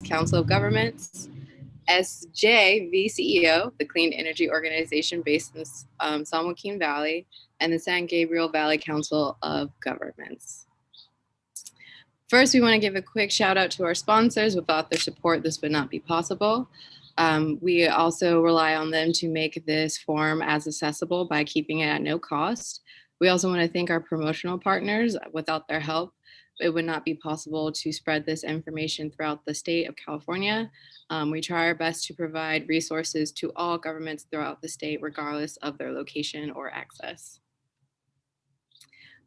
Council of Governments, SJVCEO, the Clean Energy Organization based in San Joaquin Valley, and the San Gabriel Valley Council of Governments. First, we want to give a quick shout out to our sponsors. Without their support, this would not be possible. We also rely on them to make this forum as accessible by keeping it at no cost. We also want to thank our promotional partners. Without their help, it would not be possible to spread this information throughout the state of California. We try our best to provide resources to all governments throughout the state, regardless of their location or access.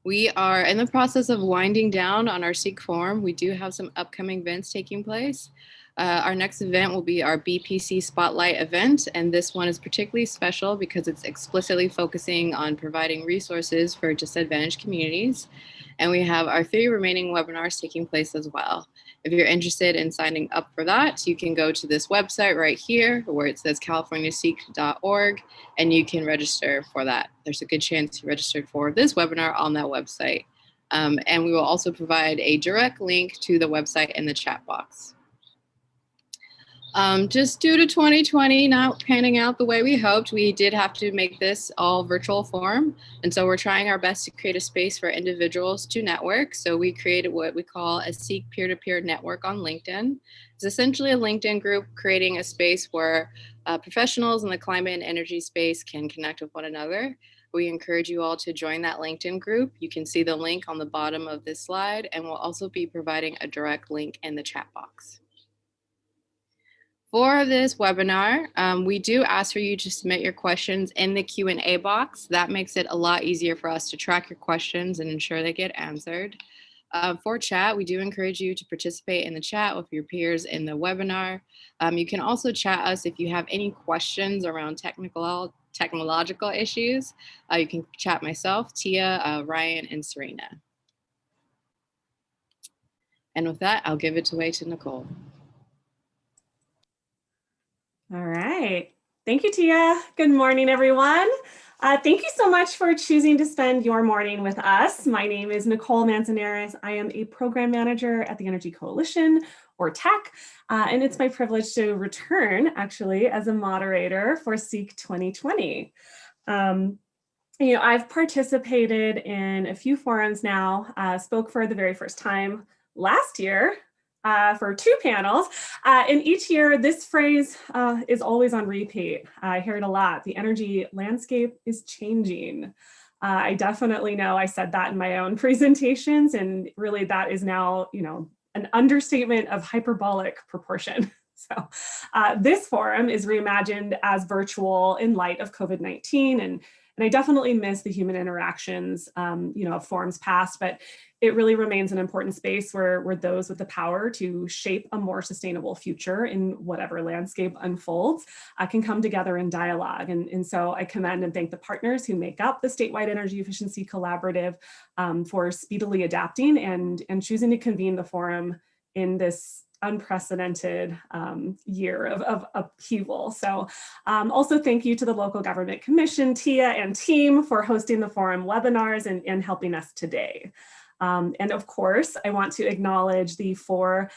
We are in the process of winding down on our SEEC forum. We do have some upcoming events taking place. Our next event will be our Bpc Spotlight Event, and this one is particularly special because it's explicitly focusing on providing resources for disadvantaged communities. And we have our 3 remaining webinars taking place as well. If you're interested in signing up for that, you can go to this website right here where it says californiaseek.org, and you can register for that. There's a good chance you registered for this webinar on that website. And we will also provide a direct link to the website in the chat box. Just due to 2020 not panning out the way we hoped, we did have to make this all virtual forum. And so we're trying our best to create a space for individuals to network. So we created what we call a SEEC peer-to-peer network on LinkedIn. It's essentially a LinkedIn group creating a space where professionals in the climate and energy space can connect with one another. We encourage you all to join that LinkedIn group. You can see the link on the bottom of this slide, and we'll also be providing a direct link in the chat box. For this webinar, we do ask for you to submit your questions in the Q&A box. That makes it a lot easier for us to track your questions and ensure they get answered. For chat, we do encourage you to participate in the chat with your peers in the webinar. You can also chat us if you have any questions around technological issues. You can chat myself, Tia, Ryan, and Serena. And with that, I'll give it away to Nicole. All right. Thank you, Tia. Good morning, everyone. Thank you so much for choosing to spend your morning with us. My name is Nicole Mancineris. I am a program manager at the Energy Coalition, or TAC, and it's my privilege to return, actually, as a moderator for SEEC 2020. I've participated in a few forums now, spoke for the very first time last year, for 2 panels. And each year, this phrase is always on repeat. I hear it a lot. The energy landscape is changing. I definitely know I said that in my own presentations, and really that is now, an understatement of hyperbolic proportion. So this forum is reimagined as virtual in light of COVID-19, and I definitely miss the human interactions, of forums past, but it really remains an important space where those with the power to shape a more sustainable future in whatever landscape unfolds can come together in dialogue. And so I commend and thank the partners who make up the statewide energy efficiency collaborative for speedily adapting and choosing to convene the forum in this unprecedented year of upheaval. So also thank you to the Local Government Commission, Tia and team for hosting the forum webinars and helping us today. And of course, I want to acknowledge the 4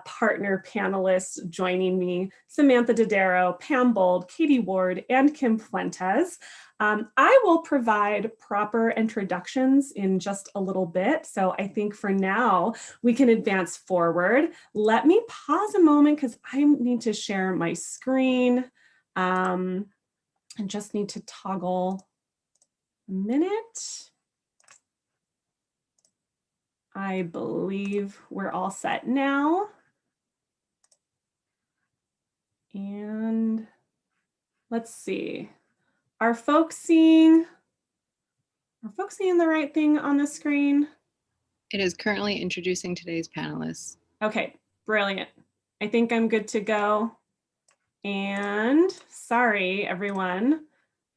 partner panelists joining me: Samantha Dodaro, Pam Bold, Katie Ward, and Kim Fuentes. I will provide proper introductions in just a little bit. So I think for now, we can advance forward. Let me pause a moment because I need to share my screen. And just need to toggle a minute. I believe we're all set now. And let's see. Are folks seeing the right thing on the screen? It is currently introducing today's panelists. Okay, brilliant. I think I'm good to go. And sorry, everyone,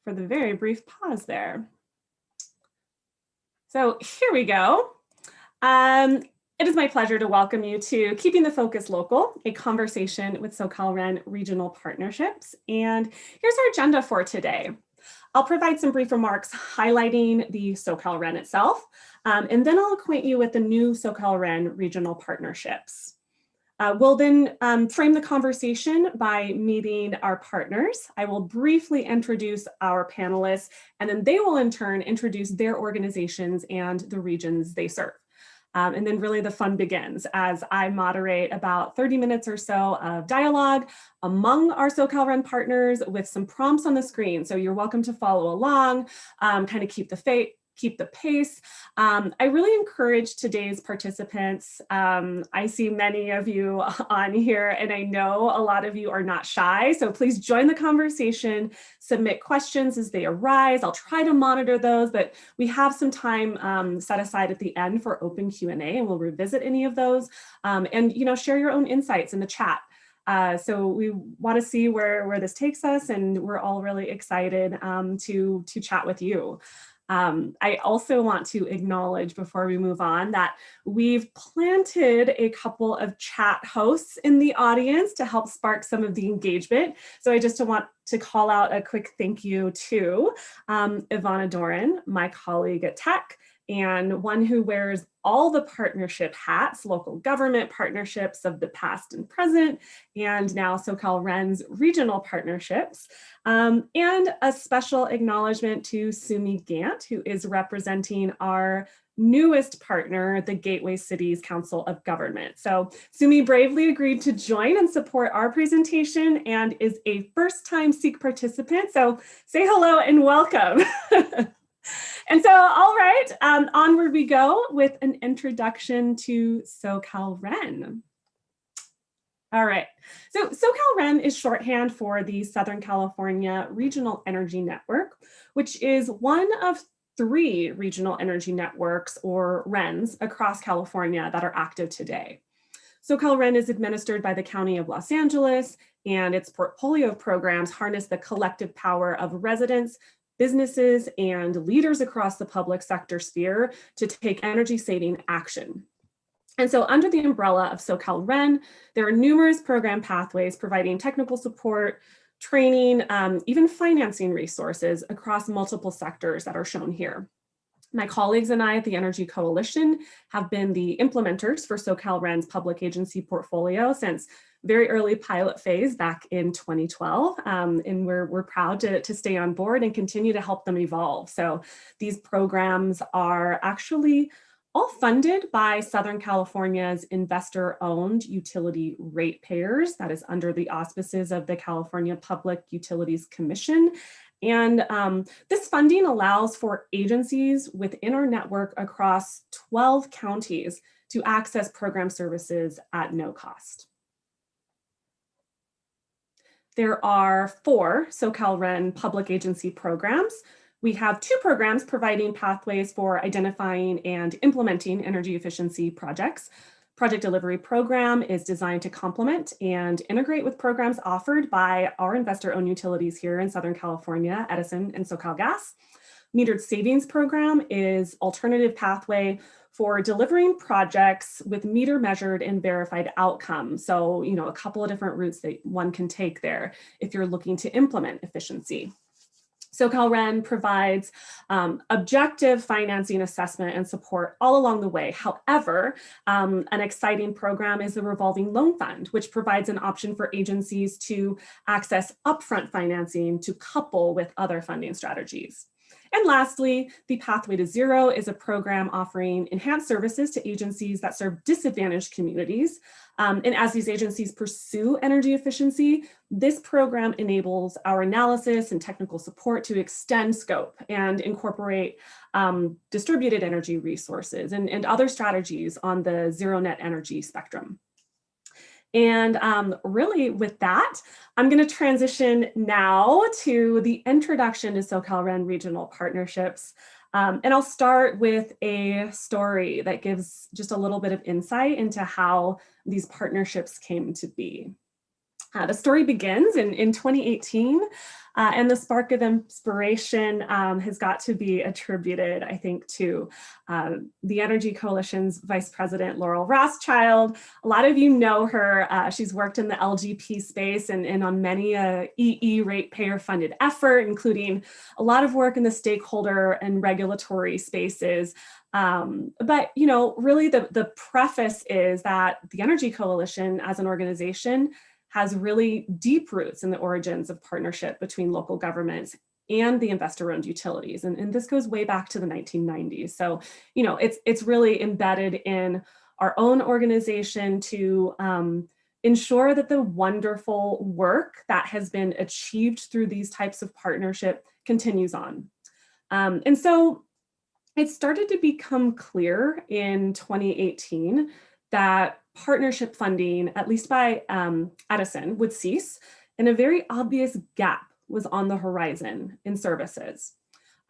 for the very brief pause there. So here we go. It is my pleasure to welcome you to Keeping the Focus Local, a conversation with SoCalREN regional partnerships. And here's our agenda for today. I'll provide some brief remarks highlighting the SoCalREN itself, and then I'll acquaint you with the new SoCalREN regional partnerships. We'll then frame the conversation by meeting our partners. I will briefly introduce our panelists, and then they will in turn introduce their organizations and the regions they serve. And then really the fun begins as I moderate about 30 minutes or so of dialogue among our Socal Ren partners with some prompts on the screen. So you're welcome to follow along, kind of keep the pace. I really encourage today's participants. I see many of you on here, and I know a lot of you are not shy. So please join the conversation, submit questions as they arise. I'll try to monitor those, but we have some time set aside at the end for open Q&A, and we'll revisit any of those. And share your own insights in the chat. So we want to see where this takes us, and we're all really excited to chat with you. I also want to acknowledge before we move on that we've planted a couple of chat hosts in the audience to help spark some of the engagement. So I just want to call out a quick thank you to Ivana Doran, my colleague at Tech, and one who wears all the partnership hats, local government partnerships of the past and present, and now Socal Ren's regional partnerships. And a special acknowledgement to Sumi Gant, who is representing our newest partner, the Gateway Cities Council of Government. So Sumi bravely agreed to join and support our presentation and is a first-time SEEC participant. So say hello and welcome. And so, all right, onward we go with an introduction to Socal Ren. All right, so Socal Ren is shorthand for the Southern California Regional Energy Network, which is one of 3 regional energy networks, or RENs, across California that are active today. Socal Ren is administered by the County of Los Angeles, and its portfolio of programs harness the collective power of residents, businesses, and leaders across the public sector sphere to take energy saving action. And so under the umbrella of Socal Ren, there are numerous program pathways providing technical support, training, even financing resources across multiple sectors that are shown here. My colleagues and I at the Energy Coalition have been the implementers for Socal Ren's public agency portfolio since very early pilot phase back in 2012. And we're proud to stay on board and continue to help them evolve. So these programs are actually all funded by Southern California's investor-owned utility ratepayers. That is under the auspices of the California Public Utilities Commission. And this funding allows for agencies within our network across 12 counties to access program services at no cost. There are 4 Socal Ren public agency programs. We have 2 programs providing pathways for identifying and implementing energy efficiency projects. Project Delivery Program is designed to complement and integrate with programs offered by our investor-owned utilities here in Southern California, Edison and SoCalGas. Metered Savings Program is alternative pathway for delivering projects with meter measured and verified outcomes. So, a couple of different routes that one can take there if you're looking to implement efficiency. Socal Ren provides objective financing assessment and support all along the way. However, an exciting program is the Revolving Loan Fund, which provides an option for agencies to access upfront financing to couple with other funding strategies. And lastly, the Pathway to Zero is a program offering enhanced services to agencies that serve disadvantaged communities. And as these agencies pursue energy efficiency, this program enables our analysis and technical support to extend scope and incorporate distributed energy resources and other strategies on the zero net energy spectrum. And really with that, I'm going to transition now to the introduction to Socal Ren regional partnerships. And I'll start with a story that gives just a little bit of insight into how these partnerships came to be. The story begins in 2018, and the spark of inspiration has got to be attributed, I think, to the Energy Coalition's Vice President, Laurel Rothschild. A lot of you know her. She's worked in the LGP space and on many EE ratepayer funded effort, including a lot of work in the stakeholder and regulatory spaces. But, you know, really the preface is that the Energy Coalition as an organization has really deep roots in the origins of partnership between local governments and the investor-owned utilities. And this goes way back to the 1990s. So, you know, it's really embedded in our own organization to ensure that the wonderful work that has been achieved through these types of partnership continues on. And so it started to become clear in 2018 that partnership funding, at least by Edison, would cease, and a very obvious gap was on the horizon in services.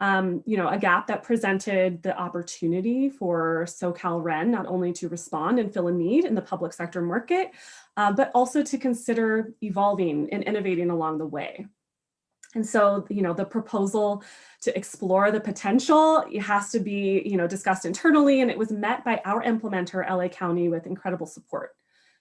You know, a gap that presented the opportunity for SoCalREN not only to respond and fill a need in the public sector market, but also to consider evolving and innovating along the way. And so, you know, the proposal to explore the potential, it has to be, you know, discussed internally, and it was met by our implementer, LA County, with incredible support.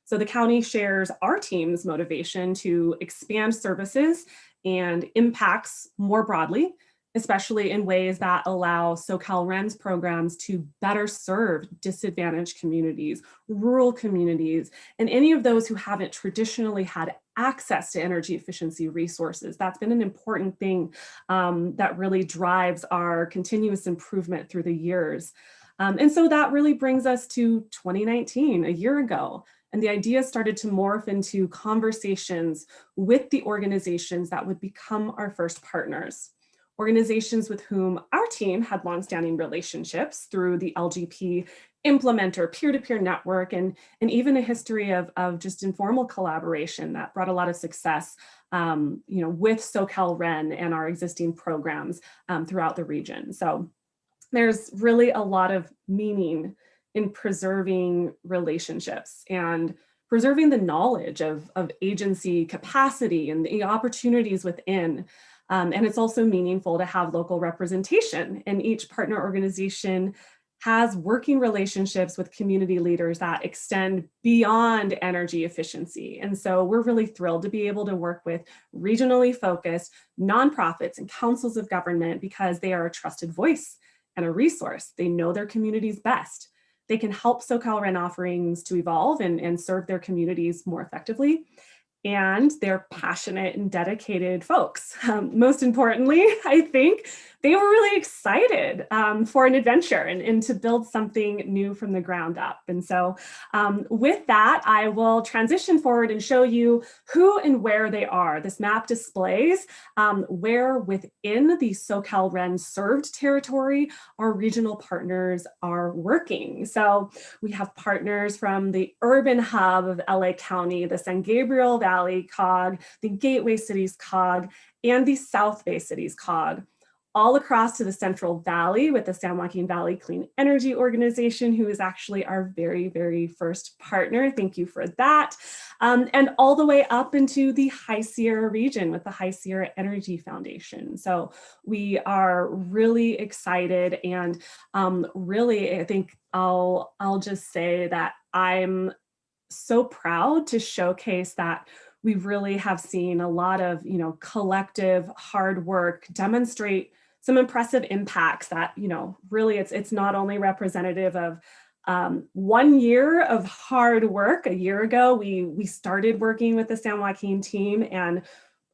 So the county shares our team's motivation to expand services and impacts more broadly, especially in ways that allow SoCalREN's programs to better serve disadvantaged communities, rural communities, and any of those who haven't traditionally had access to energy efficiency resources. That's been an important thing that really drives our continuous improvement through the years. And so that really brings us to 2019, a year ago. And the idea started to morph into conversations with the organizations that would become our first partners. Organizations with whom our team had longstanding relationships through the LGP implementer, peer-to-peer network, and even a history of just informal collaboration that brought a lot of success, you know, with SoCalREN and our existing programs throughout the region. So there's really a lot of meaning in preserving relationships and preserving the knowledge of agency capacity and the opportunities within. And it's also meaningful to have local representation, and each partner organization has working relationships with community leaders that extend beyond energy efficiency. And so we're really thrilled to be able to work with regionally focused nonprofits and councils of government because they are a trusted voice and a resource. They know their communities best. They can help SoCalREN offerings to evolve and serve their communities more effectively. And they're passionate and dedicated folks. Most importantly, I think they were really excited for an adventure and to build something new from the ground up. And so with that, I will transition forward and show you who and where they are. This map displays where within the SoCalREN served territory our regional partners are working. So we have partners from the urban hub of LA County, the San Gabriel Valley COG, the Gateway Cities COG, and the South Bay Cities COG, all across to the Central Valley with the San Joaquin Valley Clean Energy Organization, who is actually our very, very first partner. Thank you for that. And all the way up into the High Sierra region with the High Sierra Energy Foundation. So we are really excited, and really, I think I'll just say that I'm so proud to showcase that we really have seen a lot of, you know, collective hard work demonstrate some impressive impacts that, you know, really it's not only representative of 1 year of hard work. A year ago, we started working with the San Joaquin team, and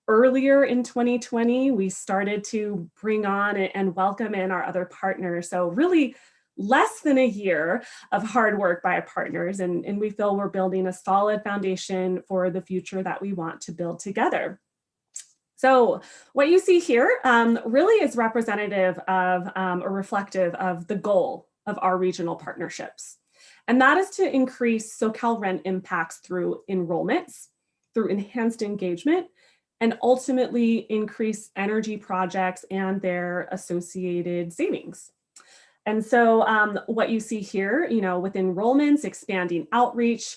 earlier in 2020, we started to bring on and welcome in our other partners. So really less than a year of hard work by our partners, and we feel we're building a solid foundation for the future that we want to build together. So what you see here really is representative of or reflective of the goal of our regional partnerships. And that is to increase SoCalREN impacts through enrollments, through enhanced engagement, and ultimately increase energy projects and their associated savings. And so what you see here, you know, with enrollments, expanding outreach,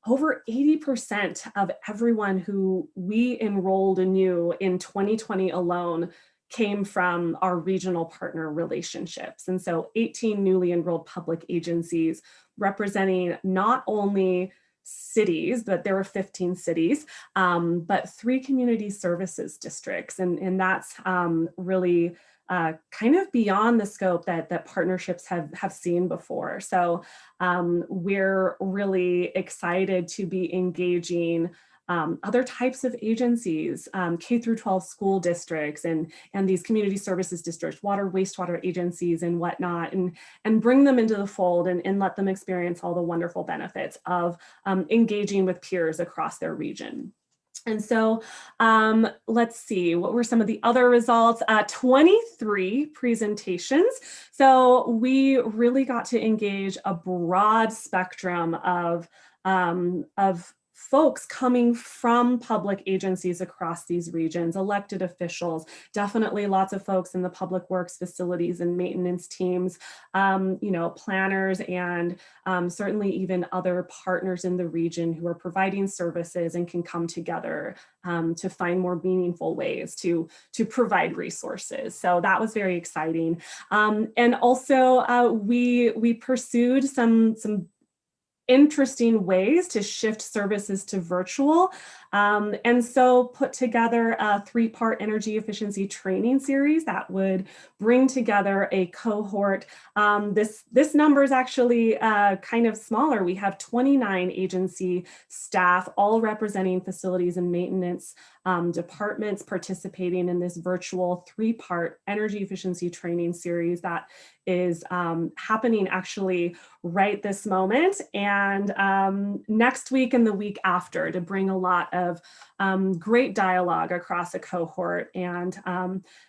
over 80% of everyone who we enrolled anew in 2020 alone came from our regional partner relationships. And so 18 newly enrolled public agencies representing not only cities, but there were 15 cities, but 3 community services districts. And that's really kind of beyond the scope that partnerships have seen before. So we're really excited to be engaging other types of agencies, K through 12 school districts and these community services districts, water, wastewater agencies and whatnot, and bring them into the fold and let them experience all the wonderful benefits of engaging with peers across their region. And so let's see, what were some of the other results? 23 presentations. So we really got to engage a broad spectrum of folks coming from public agencies across these regions, elected officials, definitely lots of folks in the public works facilities and maintenance teams, planners, and certainly even other partners in the region who are providing services and can come together to find more meaningful ways to provide resources. So that was very exciting. And also we pursued some interesting ways to shift services to virtual. And so put together a 3-part energy efficiency training series that would bring together a cohort. This number is actually kind of smaller. We have 29 agency staff, all representing facilities and maintenance departments participating in this virtual 3-part energy efficiency training series that is happening actually right this moment and next week and the week after, to bring a lot of great dialogue across a cohort and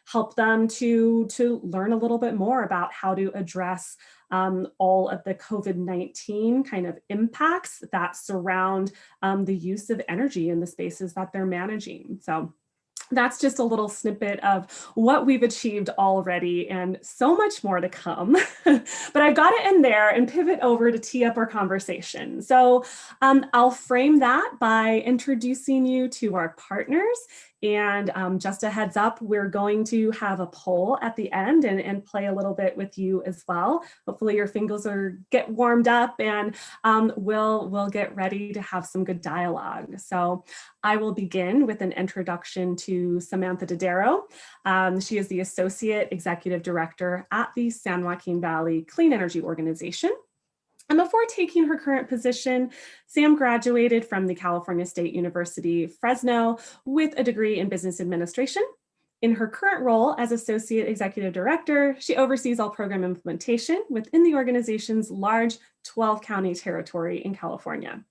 help them to learn a little bit more about how to address all of the COVID-19 kind of impacts that surround the use of energy in the spaces that they're managing. So that's just a little snippet of what we've achieved already and so much more to come. But I've got to end there and pivot over to tee up our conversation. So I'll frame that by introducing you to our partners. And just a heads up, we're going to have a poll at the end and play a little bit with you as well. Hopefully your fingers get warmed up and we'll get ready to have some good dialogue. So I will begin with an introduction to Samantha Dodaro. She is the Associate Executive Director at the San Joaquin Valley Clean Energy Organization. And before taking her current position, Sam graduated from the California State University, Fresno, with a degree in business administration. In her current role as Associate Executive Director, she oversees all program implementation within the organization's large 12-county territory in California.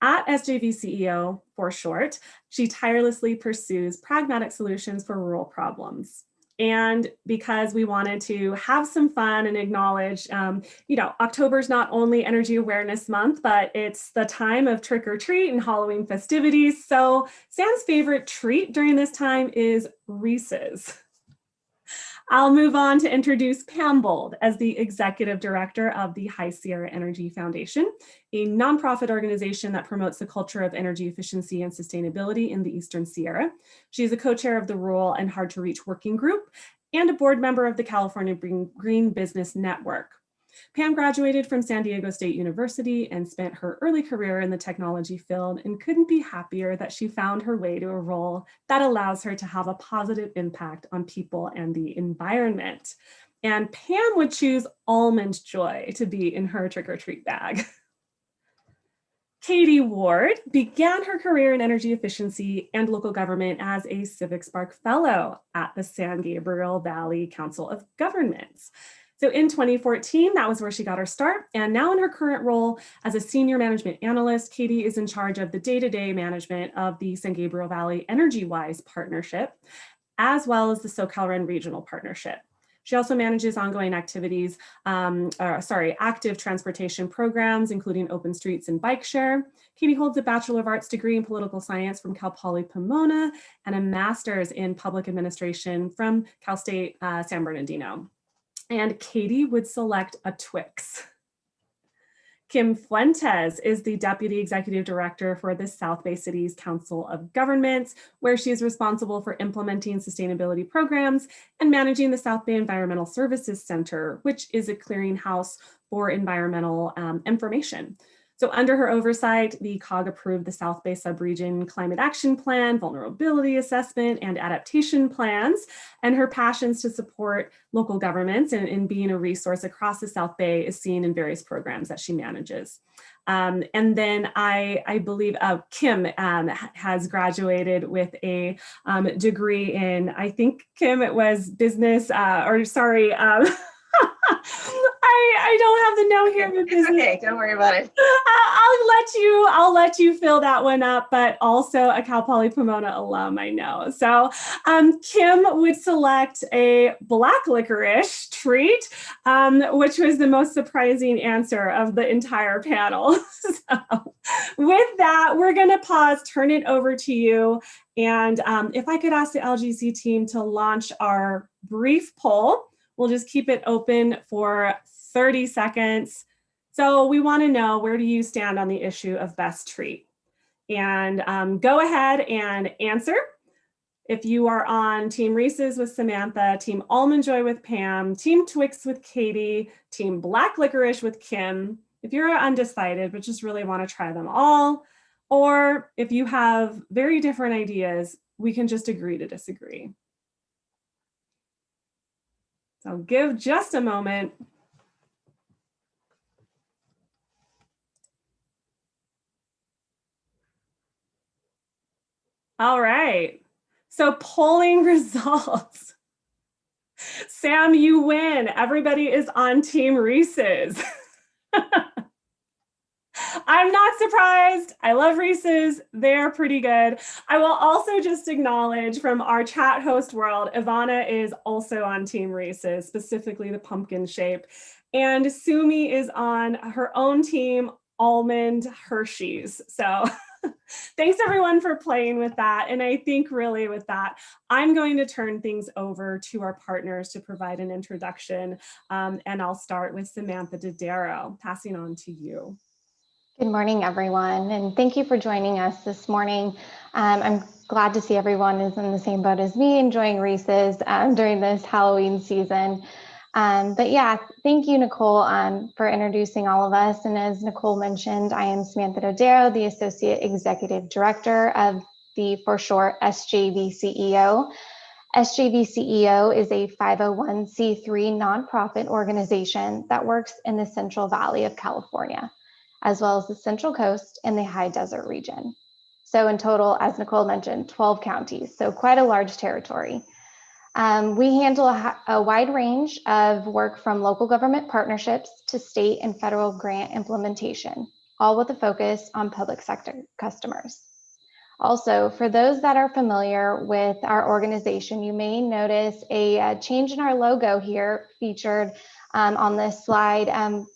At SJVCEO, for short, she tirelessly pursues pragmatic solutions for rural problems. And because we wanted to have some fun and acknowledge, October's not only Energy Awareness Month, but it's the time of trick or treat and Halloween festivities. So Sam's favorite treat during this time is Reese's. I'll move on to introduce Pam Bold as the Executive Director of the High Sierra Energy Foundation, a nonprofit organization that promotes the culture of energy efficiency and sustainability in the Eastern Sierra. She is a co-chair of the Rural and Hard to Reach Working Group and a board member of the California Green Business Network. Pam graduated from San Diego State University and spent her early career in the technology field and couldn't be happier that she found her way to a role that allows her to have a positive impact on people and the environment. And Pam would choose Almond Joy to be in her trick-or-treat bag. Katie Ward began her career in energy efficiency and local government as a Civic Spark Fellow at the San Gabriel Valley Council of Governments. So in 2014, that was where she got her start. And now in her current role as a senior management analyst, Katie is in charge of the day-to-day management of the San Gabriel Valley EnergyWise partnership, as well as the SoCalREN regional partnership. She also manages ongoing activities, active transportation programs, including open streets and bike share. Katie holds a Bachelor of Arts degree in political science from Cal Poly Pomona and a master's in public administration from Cal State San Bernardino. And Katie would select a Twix. Kim Fuentes is the Deputy Executive Director for the South Bay City's Council of Governments, where she is responsible for implementing sustainability programs and managing the South Bay Environmental Services Center, which is a clearinghouse for environmental information. So under her oversight, the COG approved the South Bay Subregion Climate Action Plan, Vulnerability Assessment, and Adaptation Plans, and her passions to support local governments and in being a resource across the South Bay is seen in various programs that she manages. And then I believe Kim has graduated with a degree in, I think, Kim, it was business, I don't have the note here. It's okay, don't worry about it. I'll let you fill that one up, but also a Cal Poly Pomona alum, I know. So Kim would select a black licorice treat, which was the most surprising answer of the entire panel. So with that, we're gonna pause, turn it over to you. And if I could ask the LGC team to launch our brief poll. We'll just keep it open for 30 seconds. So we want to know, where do you stand on the issue of best treat? And go ahead and answer. If you are on Team Reese's with Samantha, Team Almond Joy with Pam, Team Twix with Katie, Team Black Licorice with Kim. If you're undecided but just really want to try them all, or if you have very different ideas, we can just agree to disagree. So give just a moment. All right, so polling results. Sam, you win. Everybody is on Team Reese's. I'm not surprised. I love Reese's. They're pretty good. I will also just acknowledge from our chat host world, Ivana is also on Team Reese's, specifically the pumpkin shape. And Sumi is on her own team, Almond Hershey's. So thanks everyone for playing with that. And I think really with that, I'm going to turn things over to our partners to provide an introduction. And I'll start with Samantha Dodaro, passing on to you. Good morning, everyone, and thank you for joining us this morning. I'm glad to see everyone is in the same boat as me, enjoying Reese's during this Halloween season. But yeah, thank you, Nicole, for introducing all of us. And as Nicole mentioned, I am Samantha Dodaro, the Associate Executive Director of the, for short, SJVCEO. SJVCEO is a 501c3 nonprofit organization that works in the Central Valley of California, as well as the Central Coast and the High Desert region. So in total, as Nicole mentioned, 12 counties, so quite a large territory. We handle a wide range of work from local government partnerships to state and federal grant implementation, all with a focus on public sector customers. Also, for those that are familiar with our organization, you may notice a change in our logo here featured on this slide.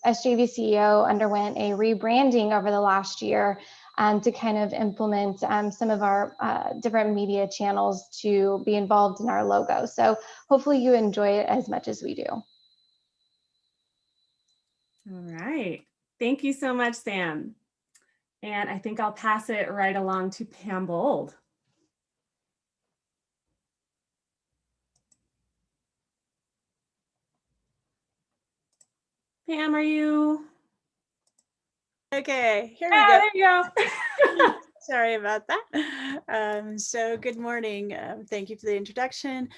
SJVCEO underwent a rebranding over the last year to kind of implement some of our different media channels to be involved in our logo. So hopefully you enjoy it as much as we do. All right, thank you so much, Sam. And I think I'll pass it right along to Pam Bold. Pam, are you? Okay, here we go. There you go. Sorry about that. So good morning. Thank you for the introduction.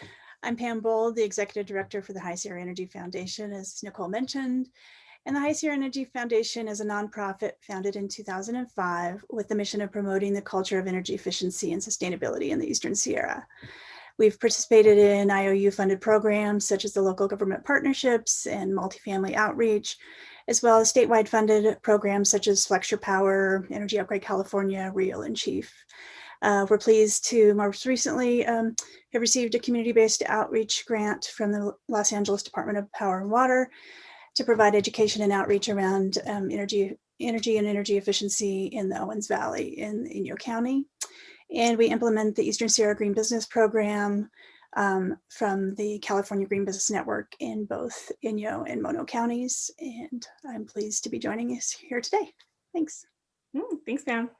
I'm Pam Bold, the Executive Director for the High Sierra Energy Foundation, as Nicole mentioned. And the High Sierra Energy Foundation is a nonprofit founded in 2005 with the mission of promoting the culture of energy efficiency and sustainability in the Eastern Sierra. We've participated in IOU-funded programs such as the local government partnerships and multifamily outreach, as well as statewide funded programs such as Flex Your Power, Energy Upgrade California, Real and Chief. We're pleased to most recently have received a community-based outreach grant from the Los Angeles Department of Power and Water to provide education and outreach around energy and energy efficiency in the Owens Valley in Inyo County. And we implement the Eastern Sierra Green Business Program, from the California Green Business Network in both Inyo and Mono counties. And I'm pleased to be joining us here today. Thanks. Thanks, Pam.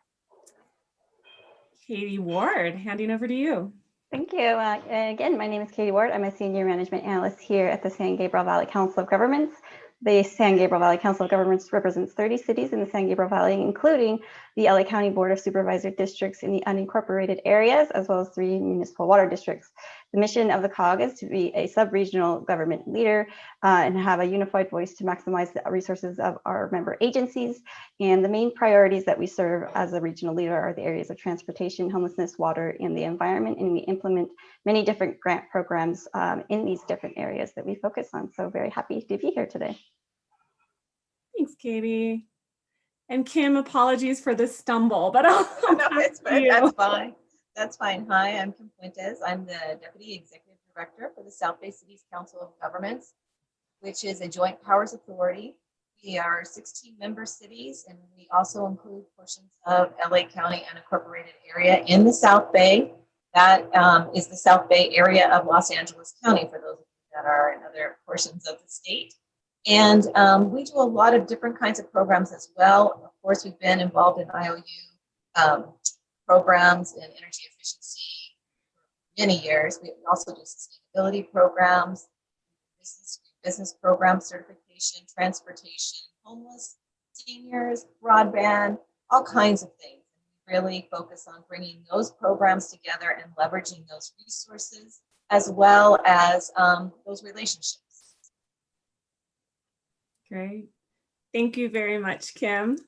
Katie Ward, handing over to you. Thank you. Again, my name is Katie Ward. I'm a Senior Management Analyst here at the San Gabriel Valley Council of Governments. The San Gabriel Valley Council of Governments represents 30 cities in the San Gabriel Valley, including the LA County Board of Supervisor districts in the unincorporated areas, as well as 3 municipal water districts. The mission of the COG is to be a sub-regional government leader and have a unified voice to maximize the resources of our member agencies. And the main priorities that we serve as a regional leader are the areas of transportation, homelessness, water, and the environment. And we implement many different grant programs in these different areas that we focus on. So very happy to be here today. Thanks, Katie. And Kim, apologies for the stumble, but I'll no, it's fine. That's fine. That's fine. Hi, I'm Kim Fuentes. I'm the Deputy Executive Director for the South Bay Cities Council of Governments, which is a joint powers authority. We are 16 member cities, and we also include portions of LA County unincorporated area in the South Bay. That is the South Bay area of Los Angeles County, for those of you that are in other portions of the state. And we do a lot of different kinds of programs as well. Of course, we've been involved in IOU programs in energy efficiency for many years. We also do sustainability programs, business program certification, transportation, homeless, seniors, broadband, all kinds of things. We really focus on bringing those programs together and leveraging those resources, as well as those relationships. Great. Thank you very much, Kim.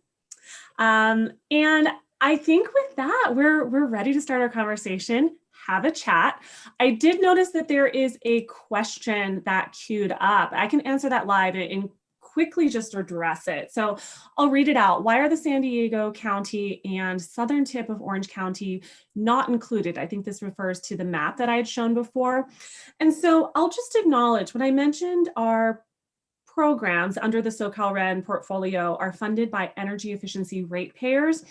And I think with that, we're ready to start our conversation, have a chat. I did notice that there is a question that queued up. I can answer that live and quickly just address it. So I'll read it out. Why are the San Diego County and southern tip of Orange County not included? I think this refers to the map that I had shown before. And so I'll just acknowledge when I mentioned our programs under the SoCalREN portfolio are funded by energy efficiency ratepayers.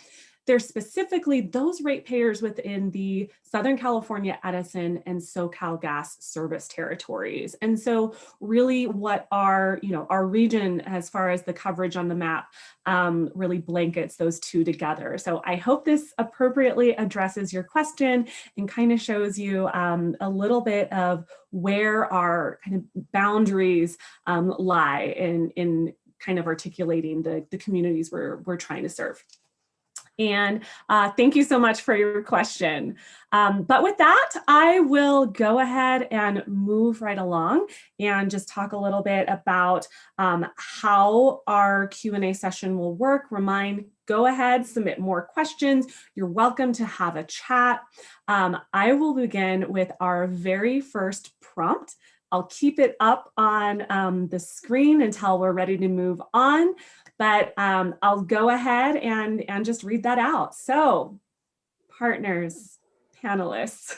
They're specifically those ratepayers within the Southern California Edison and Socal gas service territories. And so really what our region, as far as the coverage on the map, really blankets those two together. So I hope this appropriately addresses your question and kind of shows you a little bit of where our kind of boundaries lie in kind of articulating the communities we're trying to serve. And thank you so much for your question. But with that, I will go ahead and move right along and just talk a little bit about how our Q&A session will work. Go ahead, submit more questions. You're welcome to have a chat. I will begin with our very first prompt. I'll keep it up on the screen until we're ready to move on. But I'll go ahead and just read that out. So, partners, panelists,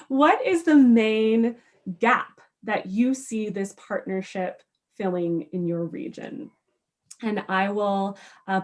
what is the main gap that you see this partnership filling in your region? And I will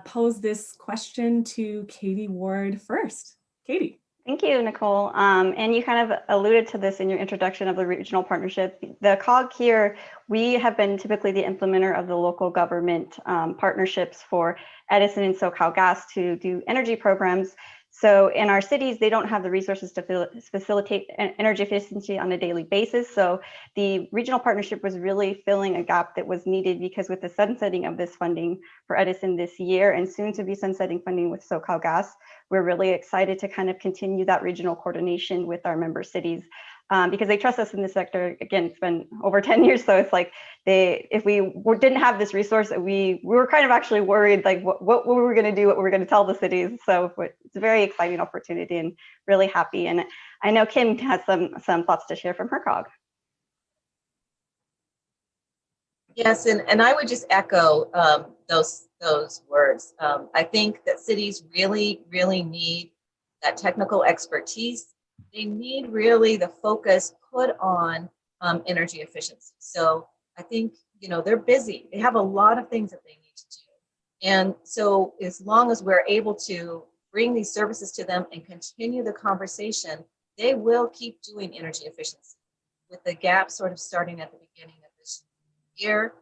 pose this question to Katie Ward first. Katie. Thank you, Nicole. And you kind of alluded to this in your introduction of the regional partnership. The COG here, we have been typically the implementer of the local government partnerships for Edison and Socal Gas to do energy programs. So in our cities, they don't have the resources to facilitate energy efficiency on a daily basis. So the regional partnership was really filling a gap that was needed, because with the sunsetting of this funding for Edison this year and soon to be sunsetting funding with Socal Gas, we're really excited to kind of continue that regional coordination with our member cities. Because they trust us in this sector. Again, it's been over 10 years, so it's like if we didn't have this resource, we were kind of actually worried, like what were we going to do, what were we going to tell the cities. So it's a very exciting opportunity and really happy. And I know Kim has some thoughts to share from her COG. Yes, and I would just echo those words. I think that cities really need that technical expertise. They need really the focus put on energy efficiency. So I think, they're busy. They have a lot of things that they need to do. And so as long as we're able to bring these services to them and continue the conversation, they will keep doing energy efficiency. with the gap sort of starting at the beginning of this year,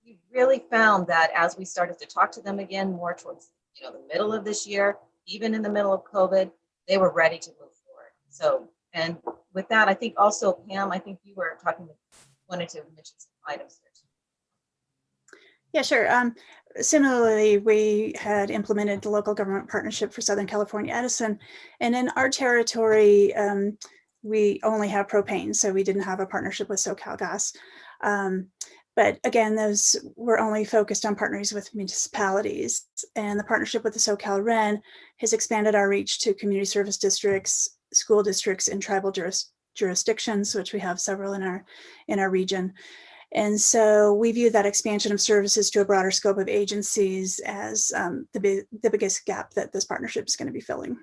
we really found that as we started to talk to them again more towards the middle of this year, even in the middle of COVID, they were ready to move forward. So, and with that, I think also, Pam, I think you were wanted to mention some items there. Yeah, sure. Similarly, we had implemented the local government partnership for Southern California Edison. And in our territory, we only have propane, so we didn't have a partnership with SoCalGas. But again, those were only focused on partners with municipalities. And the partnership with the Socal Ren has expanded our reach to community service districts, school districts, and tribal jurisdictions, which we have several in our region. And so we view that expansion of services to a broader scope of agencies as the biggest gap that this partnership is going to be filling.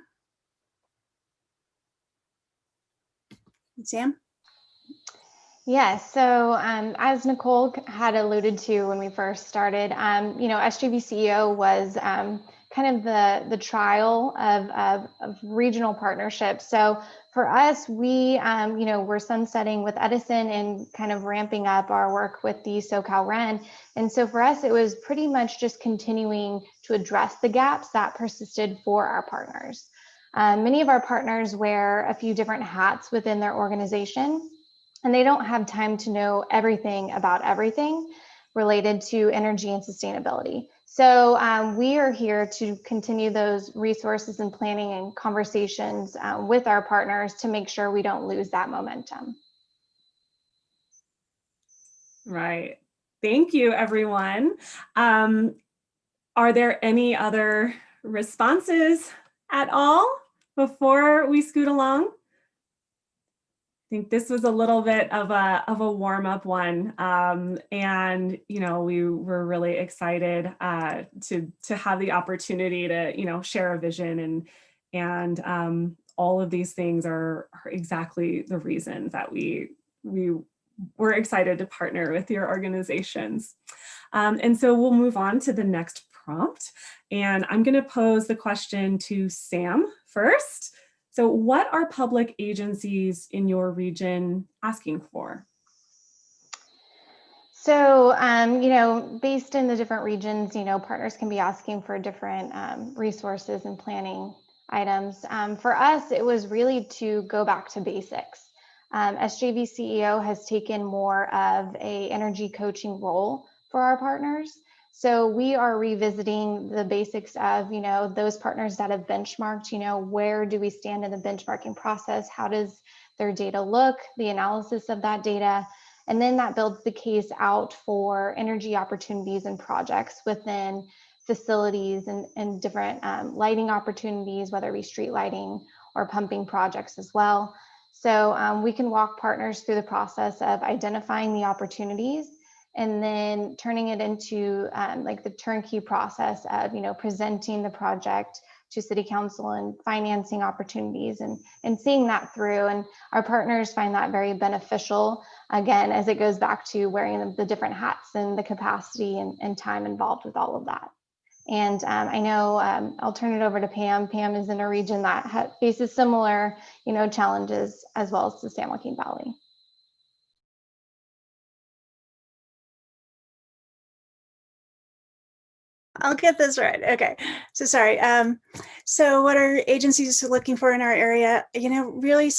Sam? Yes, so as Nicole had alluded to when we first started, SGVCEO was kind of the trial of regional partnerships. So for us, we, we're sunsetting with Edison and kind of ramping up our work with the Socal Ren. And so for us, it was pretty much just continuing to address the gaps that persisted for our partners. Many of our partners wear a few different hats within their organization, and they don't have time to know everything about everything related to energy and sustainability. So we are here to continue those resources and planning and conversations with our partners to make sure we don't lose that momentum. Right. Thank you, everyone. Are there any other responses at all before we scoot along? I think this was a little bit of a warm-up one, and we were really excited to have the opportunity to share a vision, and all of these things are exactly the reasons that we were excited to partner with your organizations. And so we'll move on to the next prompt, and I'm going to pose the question to Sam first. So what are public agencies in your region asking for? So, based in the different regions, partners can be asking for different resources and planning items. For us, it was really to go back to basics. SJVCEO has taken more of an energy coaching role for our partners. So we are revisiting the basics of, those partners that have benchmarked, where do we stand in the benchmarking process? How does their data look, the analysis of that data? And then that builds the case out for energy opportunities and projects within facilities and different lighting opportunities, whether it be street lighting or pumping projects as well. So we can walk partners through the process of identifying the opportunities and then turning it into like the turnkey process of, presenting the project to city council and financing opportunities and seeing that through. And our partners find that very beneficial, again, as it goes back to wearing the different hats and the capacity and time involved with all of that. And I know I'll turn it over to Pam. Pam is in a region that faces similar, challenges as well as the San Joaquin Valley. I'll get this right. Okay. So sorry. So what are agencies looking for in our area? Really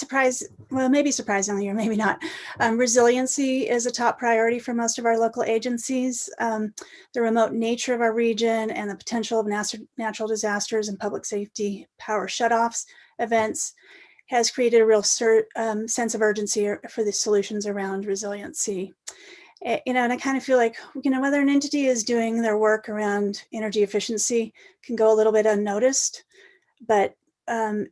maybe surprisingly or maybe not. Resiliency is a top priority for most of our local agencies. The remote nature of our region and the potential of natural disasters and public safety power shutoffs events has created a real sense of urgency for the solutions around resiliency. And I kind of feel like, whether an entity is doing their work around energy efficiency can go a little bit unnoticed, but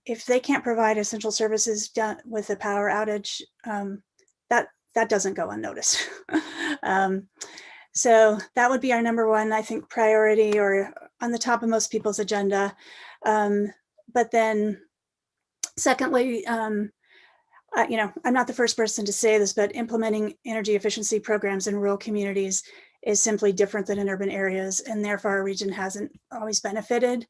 if they can't provide essential services done with a power outage, that doesn't go unnoticed. So that would be our number one, I think, priority or on the top of most people's agenda. But then secondly, I'm not the first person to say this, but implementing energy efficiency programs in rural communities is simply different than in urban areas, and therefore our region hasn't always benefited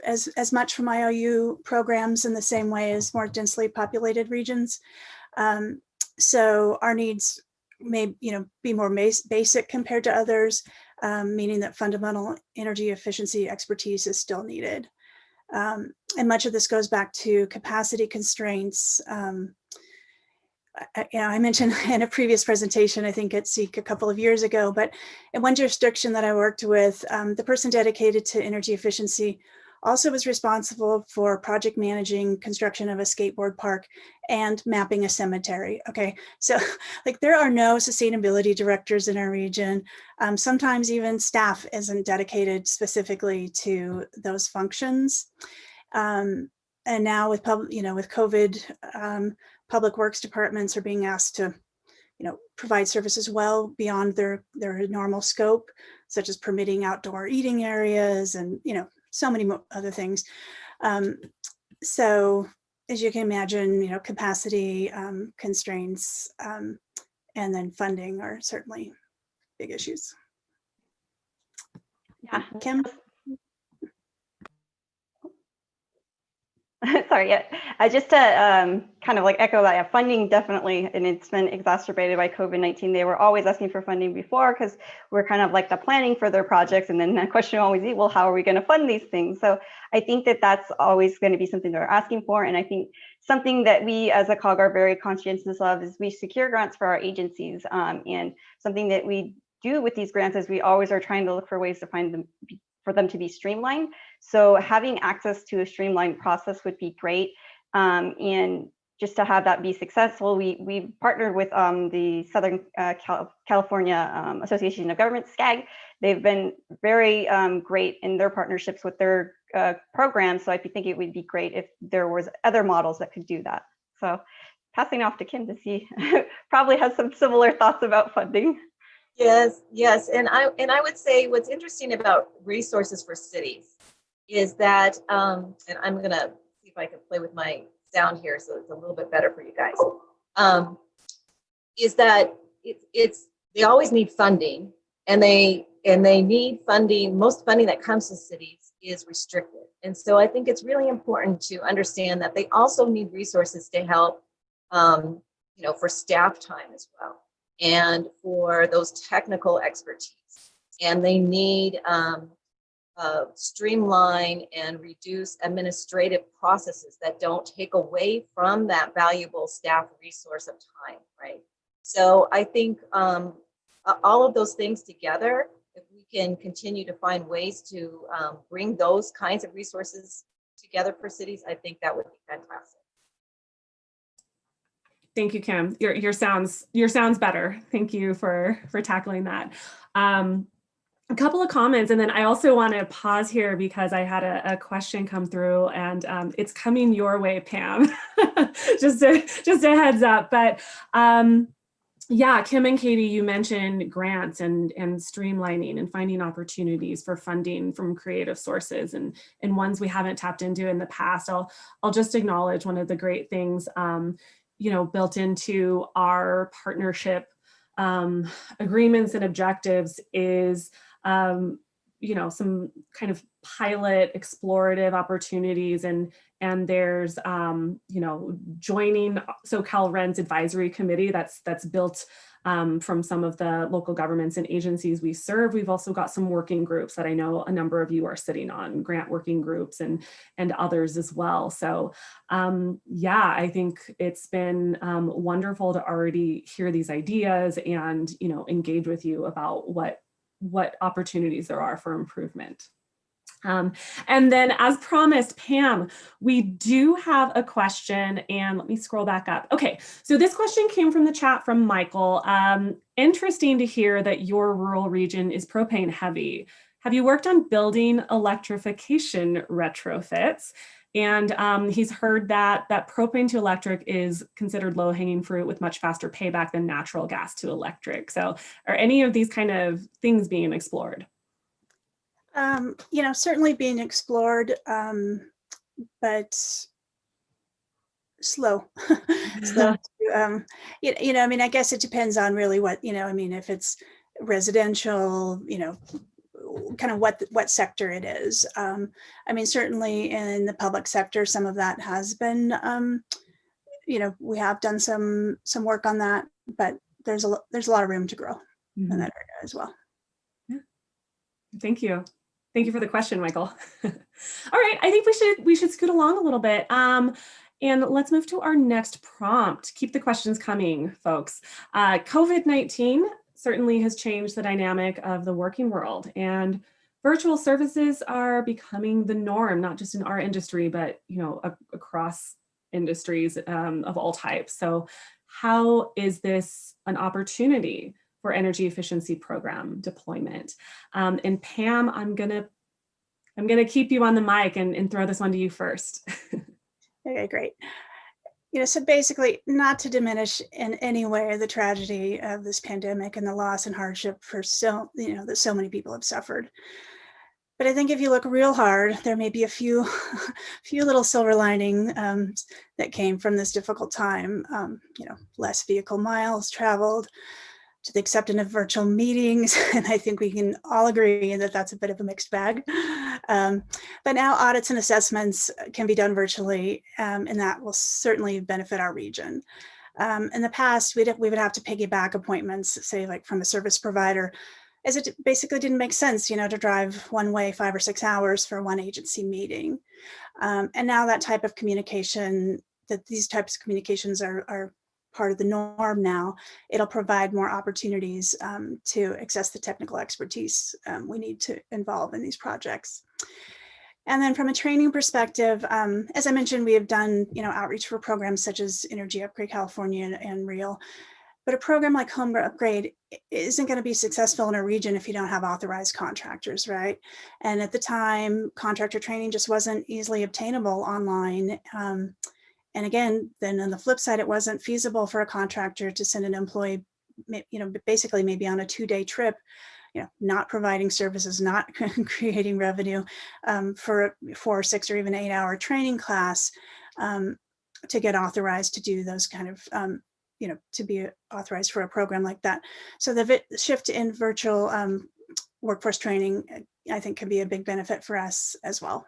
as much from IOU programs in the same way as more densely populated regions. So our needs may, be more basic compared to others, meaning that fundamental energy efficiency expertise is still needed. And much of this goes back to capacity constraints. I mentioned in a previous presentation, I think at SEEC a couple of years ago, but in one jurisdiction that I worked with, the person dedicated to energy efficiency also was responsible for project managing construction of a skateboard park and mapping a cemetery. Okay, so like there are no sustainability directors in our region. Sometimes even staff isn't dedicated specifically to those functions. And now with with COVID, public works departments are being asked to, provide services well beyond their normal scope, such as permitting outdoor eating areas and, so many other things. So as you can imagine, capacity constraints and then funding are certainly big issues. Yeah. Kim? Sorry, yeah. Just to kind of like echo that, yeah, funding definitely, and it's been exacerbated by COVID-19. They were always asking for funding before because we're kind of like the planning for their projects, and then the question always is, well, how are we going to fund these things? So I think that that's always going to be something they're asking for, and I think something that we as a COG are very conscientious of is we secure grants for our agencies, and something that we do with these grants is we always are trying to look for ways to find them for them to be streamlined. So having access to a streamlined process would be great. And just to have that be successful, we partnered with the Southern California Association of Governments, SCAG. They've been very great in their partnerships with their programs. So I think it would be great if there was other models that could do that. So passing off to Kim to see, probably has some similar thoughts about funding. Yes, and I would say what's interesting about resources for cities is that, and I'm gonna see if I can play with my sound here so it's a little bit better for you guys. Is that they always need funding, and they need funding. Most funding that comes to cities is restricted, and so I think it's really important to understand that they also need resources to help, for staff time as well, and for those technical expertise. And they need streamline and reduce administrative processes that don't take away from that valuable staff resource of time, right? So I think all of those things together, if we can continue to find ways to bring those kinds of resources together for cities, I think that would be fantastic. Thank you, Kim. Your sounds better. Thank you for tackling that. A couple of comments, and then I also want to pause here because I had a question come through, and it's coming your way, Pam. just a heads up. But yeah, Kim and Katie, you mentioned grants and streamlining and finding opportunities for funding from creative sources and ones we haven't tapped into in the past. I'll just acknowledge one of the great things built into our partnership agreements and objectives is some kind of pilot explorative opportunities, and there's joining Socal Ren's advisory committee that's built from some of the local governments and agencies we serve. We've also got some working groups that I know a number of you are sitting on, grant working groups and others as well. So yeah, I think it's been wonderful to already hear these ideas and engage with you about what opportunities there are for improvement. And then as promised, Pam, we do have a question, and let me scroll back up. Okay, so this question came from the chat from Michael. Interesting to hear that your rural region is propane heavy. Have you worked on building electrification retrofits? And he's heard that propane to electric is considered low-hanging fruit with much faster payback than natural gas to electric. So are any of these kind of things being explored? Certainly being explored, but slow. Slow. I guess it depends on really what, if it's residential, kind of what sector it is. Certainly in the public sector, some of that has been, we have done some work on that, but there's a lot of room to grow in that area as well. Yeah. Thank you. Thank you for the question, Michael. All right, I think we should scoot along a little bit. And let's move to our next prompt. Keep the questions coming, folks. COVID-19 certainly has changed the dynamic of the working world, and virtual services are becoming the norm, not just in our industry, but across industries of all types. So how is this an opportunity for energy efficiency program deployment? And Pam, I'm gonna keep you on the mic and throw this one to you first. Okay, great. So basically, not to diminish in any way the tragedy of this pandemic and the loss and hardship for that so many people have suffered. But I think if you look real hard, there may be a few little silver lining that came from this difficult time. Less vehicle miles traveled, to the acceptance of virtual meetings. And I think we can all agree that that's a bit of a mixed bag. But now audits and assessments can be done virtually, and that will certainly benefit our region. In the past, we would have to piggyback appointments, say like from a service provider, as it basically didn't make sense, to drive one way 5 or 6 hours for one agency meeting. And now that type of communication, these types of communications are part of the norm now. It'll provide more opportunities to access the technical expertise we need to involve in these projects. And then from a training perspective, as I mentioned, we have done outreach for programs such as Energy Upgrade California and REAL. But a program like Home Upgrade isn't going to be successful in a region if you don't have authorized contractors, right? And at the time, contractor training just wasn't easily obtainable online. And again, then on the flip side, it wasn't feasible for a contractor to send an employee, basically maybe on a 2-day trip, not providing services, not creating revenue for a 4, 6, or even 8-hour training class to get authorized to do those kind of, to be authorized for a program like that. So the shift in virtual workforce training, I think, can be a big benefit for us as well.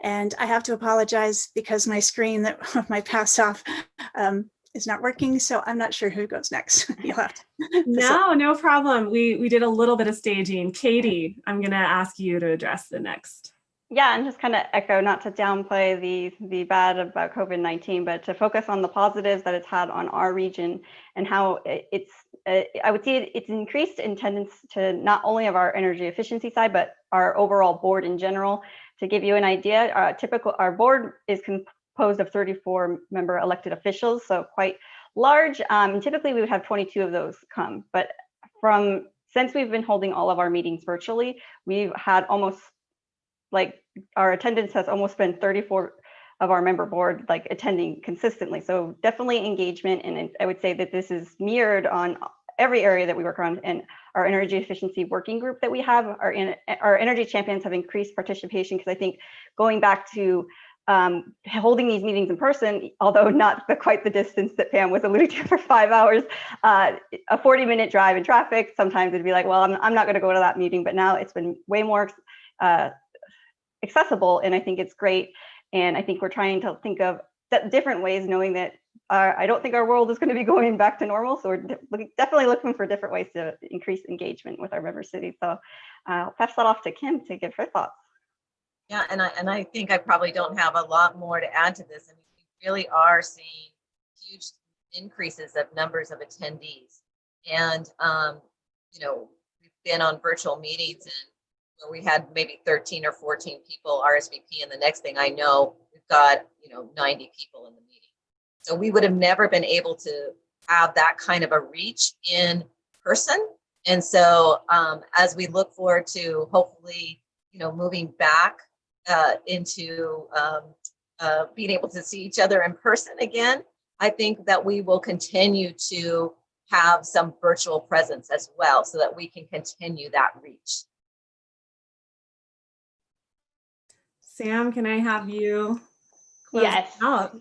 And I have to apologize because my screen that my pass off is not working. So I'm not sure who goes next. You'll have to. No problem. We did a little bit of staging. Katie, I'm going to ask you to address the next. Yeah, and just kind of echo, not to downplay the bad about COVID-19, but to focus on the positives that it's had on our region and how it's, I would say it's increased attendance to not only of our energy efficiency side, but our overall board in general. To give you an idea, our board is composed of 34 member elected officials, so quite large. And typically we would have 22 of those come, but since we've been holding all of our meetings virtually, we've had almost our attendance has almost been 34 of our member board attending consistently. So definitely engagement, and I would say that this is mirrored on every area that we work on. And our energy efficiency working group that we have, our energy champions have increased participation, because I think going back to holding these meetings in person, although not quite the distance that Pam was alluding to for 5 hours, a 40-minute drive in traffic, sometimes it'd be like, well, I'm not going to go to that meeting, but now it's been way more accessible, and I think it's great. And I think we're trying to think of different ways, knowing that I don't think our world is going to be going back to normal. So we're definitely looking for different ways to increase engagement with our member cities. So I'll pass that off to Kim to give her thoughts. Yeah, and I think I probably don't have a lot more to add to this. I mean, we really are seeing huge increases of numbers of attendees. And, we've been on virtual meetings and where we had maybe 13 or 14 people RSVP, and the next thing I know, we've got 90 people in the meeting. So we would have never been able to have that kind of a reach in person. And so as we look forward to hopefully moving back into being able to see each other in person again, I think that we will continue to have some virtual presence as well, so that we can continue that reach. Sam, can I have you close out?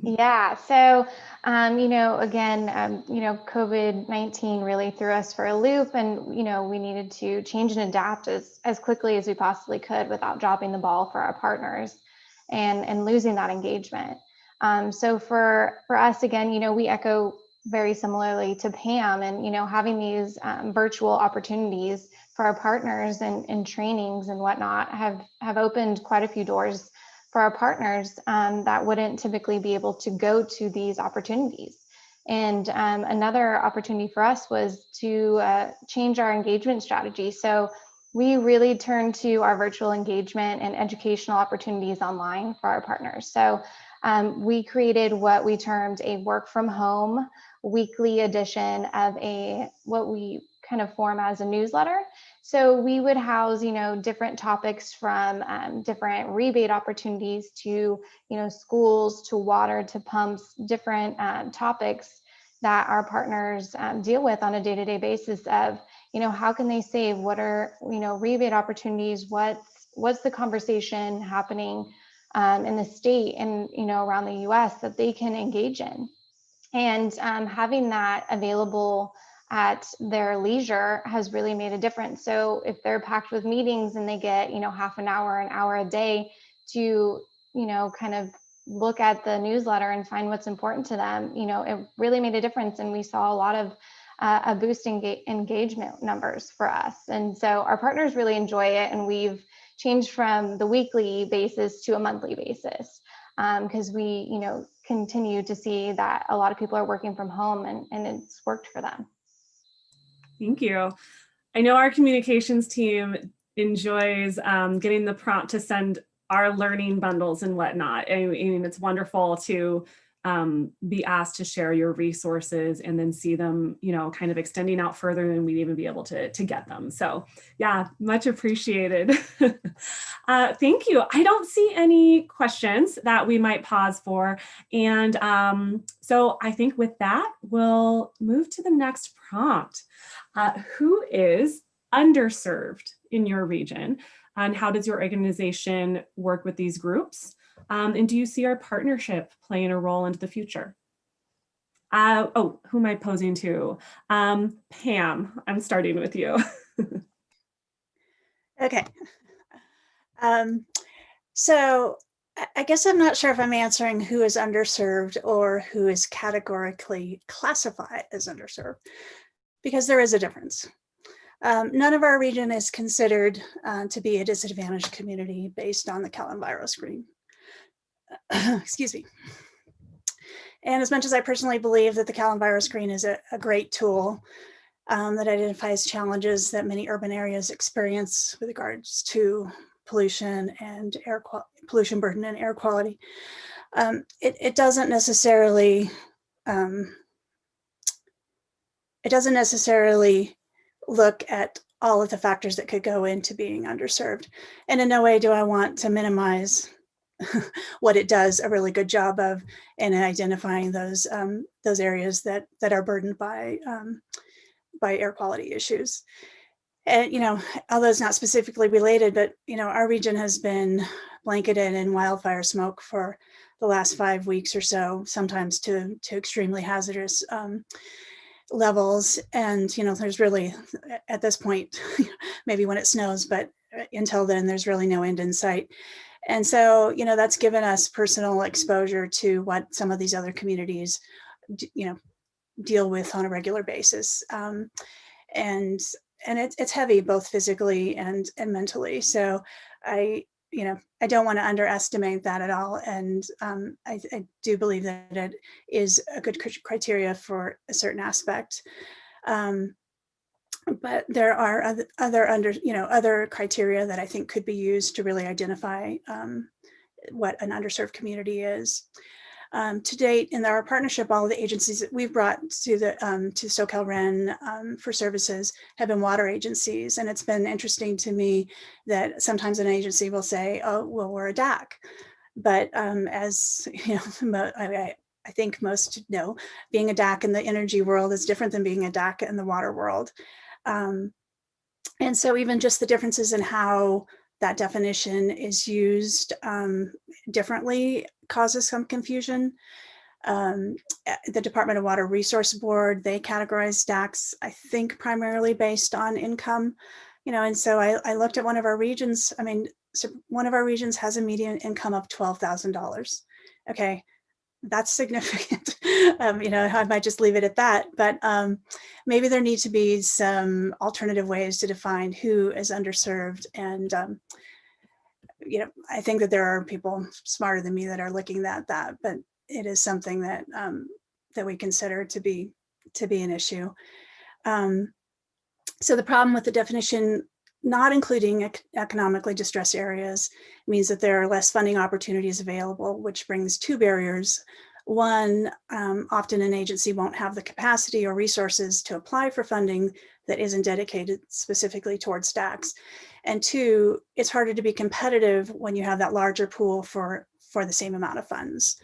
Yeah. So, again, COVID-19 really threw us for a loop, and, we needed to change and adapt as quickly as we possibly could without dropping the ball for our partners and losing that engagement. So for us, again, we echo very similarly to Pam, and having these virtual opportunities for our partners and trainings and whatnot have opened quite a few doors for our partners that wouldn't typically be able to go to these opportunities. And another opportunity for us was to change our engagement strategy. So we really turned to our virtual engagement and educational opportunities online for our partners. So we created what we termed a work from home weekly edition of what we kind of form as a newsletter. So we would house, different topics from different rebate opportunities to, schools, to water, to pumps, different topics that our partners deal with on a day-to-day basis of, how can they save? What are, rebate opportunities? What's the conversation happening in the state and, around the US that they can engage in? And having that available at their leisure has really made a difference. So if they're packed with meetings and they get, half an hour a day to, kind of look at the newsletter and find what's important to them, it really made a difference. And we saw a lot of a boost in engagement numbers for us. And so our partners really enjoy it. And we've changed from the weekly basis to a monthly basis because we, continue to see that a lot of people are working from home and it's worked for them. Thank you. I know our communications team enjoys getting the prompt to send our learning bundles and whatnot. I mean, it's wonderful to be asked to share your resources and then see them, kind of extending out further than we'd even be able to get them. So yeah, much appreciated. Thank you. I don't see any questions that we might pause for. And so I think with that, we'll move to the next prompt. Who is underserved in your region? And how does your organization work with these groups? And do you see our partnership playing a role into the future? Who am I posing to? Pam, I'm starting with you. Okay. So I guess I'm not sure if I'm answering who is underserved or who is categorically classified as underserved, because there is a difference. None of our region is considered to be a disadvantaged community based on the CalEnviro screen. Excuse me. And as much as I personally believe that the CalEnviro screen is a great tool that identifies challenges that many urban areas experience with regards to pollution and pollution burden and air quality, it doesn't necessarily look at all of the factors that could go into being underserved. And in no way do I want to minimize what it does a really good job of in identifying those areas that are burdened by air quality issues. And although it's not specifically related, but our region has been blanketed in wildfire smoke for the last 5 weeks or so, sometimes to extremely hazardous levels. And there's really, at this point, maybe when it snows, but until then, there's really no end in sight. And so, that's given us personal exposure to what some of these other communities, deal with on a regular basis. And it's heavy, both physically and mentally. So I don't want to underestimate that at all. And I do believe that it is a good criteria for a certain aspect. But there are other criteria that I think could be used to really identify what an underserved community is. To date, in our partnership, all of the agencies that we've brought to Socal Ren for services have been water agencies. And it's been interesting to me that sometimes an agency will say, oh, well, we're a DAC. But as I think most know, being a DAC in the energy world is different than being a DAC in the water world. And so even just the differences in how that definition is used differently causes some confusion. The Department of Water Resource Board, they categorize DACs, I think, primarily based on income. And so I looked at one of our regions. So one of our regions has a median income of $12,000. Okay, that's significant. I might just leave it at that, but maybe there need to be some alternative ways to define who is underserved. And, I think that there are people smarter than me that are looking at that, but it is something that that we consider to be an issue. So the problem with the definition not including economically distressed areas means that there are less funding opportunities available, which brings two barriers. One, often an agency won't have the capacity or resources to apply for funding that isn't dedicated specifically towards stacks. And two, it's harder to be competitive when you have that larger pool for the same amount of funds.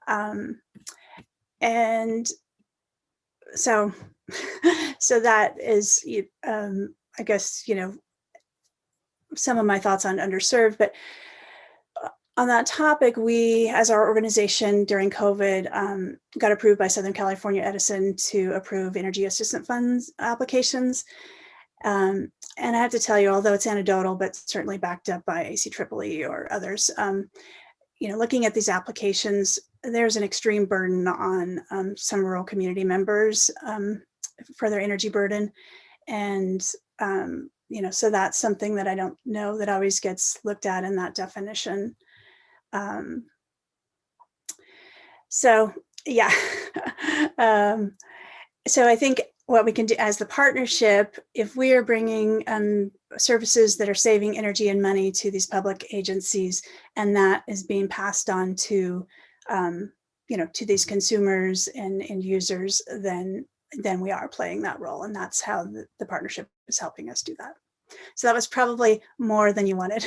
And so that is, I guess, some of my thoughts on underserved. But on that topic, we, as our organization during COVID, got approved by Southern California Edison to approve energy assistance funds applications. And I have to tell you, although it's anecdotal, but certainly backed up by ACEEE or others, looking at these applications, there's an extreme burden on some rural community members for their energy burden. And so that's something that I don't know that always gets looked at in that definition. So yeah, so I think what we can do as the partnership, if we are bringing services that are saving energy and money to these public agencies, and that is being passed on to, to these consumers and users, then we are playing that role. And that's how the partnership is helping us do that. So that was probably more than you wanted.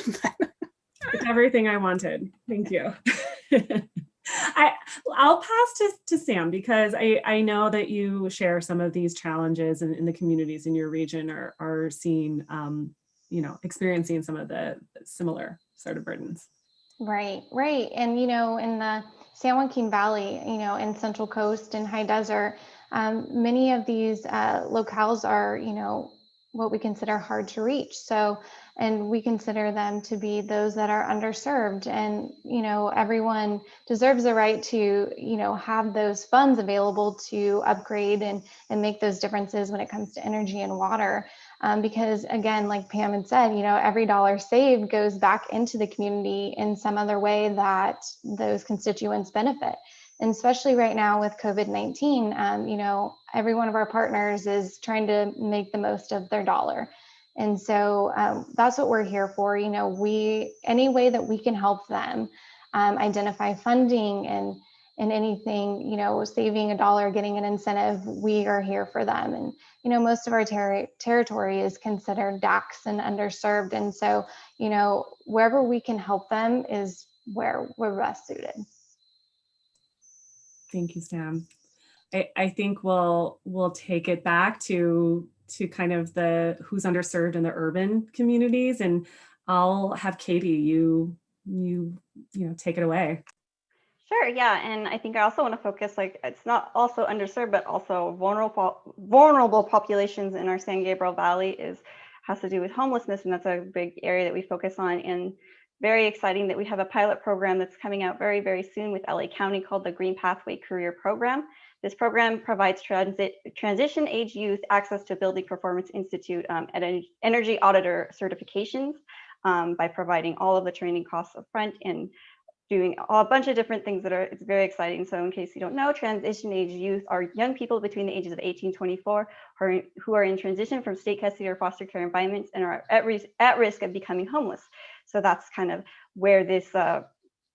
It's everything I wanted. Thank you. I'll pass to Sam, because I know that you share some of these challenges in the communities in your region are seeing, experiencing some of the similar sort of burdens. Right. And, in the San Joaquin Valley, in Central Coast and High Desert, many of these locales are, what we consider hard to reach. So, and we consider them to be those that are underserved. And, everyone deserves the right to, have those funds available to upgrade and make those differences when it comes to energy and water. Because again, like Pam had said, every dollar saved goes back into the community in some other way that those constituents benefit. And especially right now with COVID-19, every one of our partners is trying to make the most of their dollar. And so that's what we're here for. Any way that we can help them identify funding and anything, saving a dollar, getting an incentive, we are here for them. And, most of our territory is considered DACs and underserved. And so, wherever we can help them is where we're best suited. Thank you, Sam. I think we'll take it back to kind of the who's underserved in the urban communities, and I'll have Katie, you take it away. Sure, yeah, and I think I also want to focus, it's not also underserved, but also vulnerable populations in our San Gabriel Valley has to do with homelessness, and that's a big area that we focus on. And very exciting that we have a pilot program that's coming out very, very soon with LA County called the Green Pathway Career Program. This program provides transition age youth access to Building Performance Institute and energy auditor certifications by providing all of the training costs up front and doing a bunch of different things it's very exciting. So in case you don't know, transition age youth are young people between the ages of 18 and 24 who are in transition from state custody or foster care environments and are at risk of becoming homeless. So that's kind of where this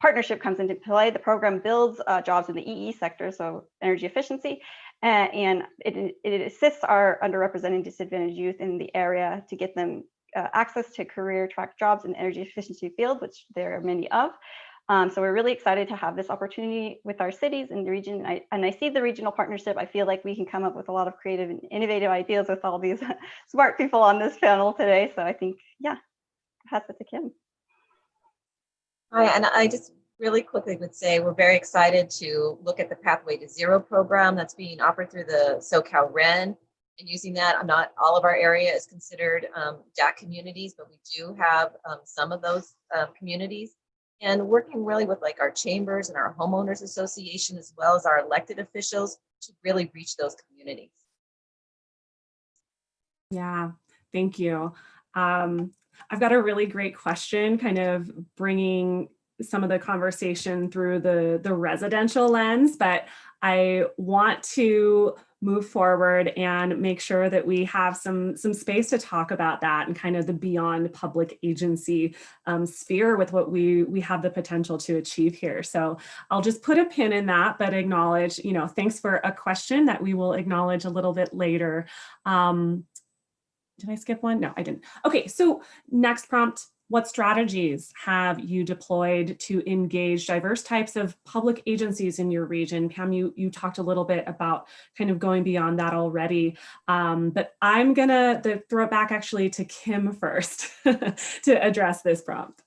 partnership comes into play. The program builds jobs in the EE sector, so energy efficiency, and it assists our underrepresented disadvantaged youth in the area to get them access to career track jobs in the energy efficiency field, which there are many of. So we're really excited to have this opportunity with our cities in the region. And I see the regional partnership. I feel like we can come up with a lot of creative and innovative ideas with all these smart people on this panel today. So I think, yeah, pass it to Kim. Hi, and I just really quickly would say we're very excited to look at the Pathway to Zero program that's being offered through the SoCalREN, and using that. Not all of our area is considered DAC communities, but we do have some of those communities. and working really with like our chambers and our homeowners association, as well as our elected officials, to really reach those communities. Yeah, thank you. I've got a really great question, kind of bringing some of the conversation through the residential lens, but I want to move forward and make sure that we have some space to talk about that and kind of the beyond public agency sphere with what we have the potential to achieve here. So I'll just put a pin in that, but acknowledge, you know, thanks for a question that we will acknowledge a little bit later. Did I skip one? No, I didn't. Okay, so next prompt. What strategies have you deployed to engage diverse types of public agencies in your region? Pam, you talked a little bit about kind of going beyond that already, but I'm gonna throw it back actually to Kim first to address this prompt.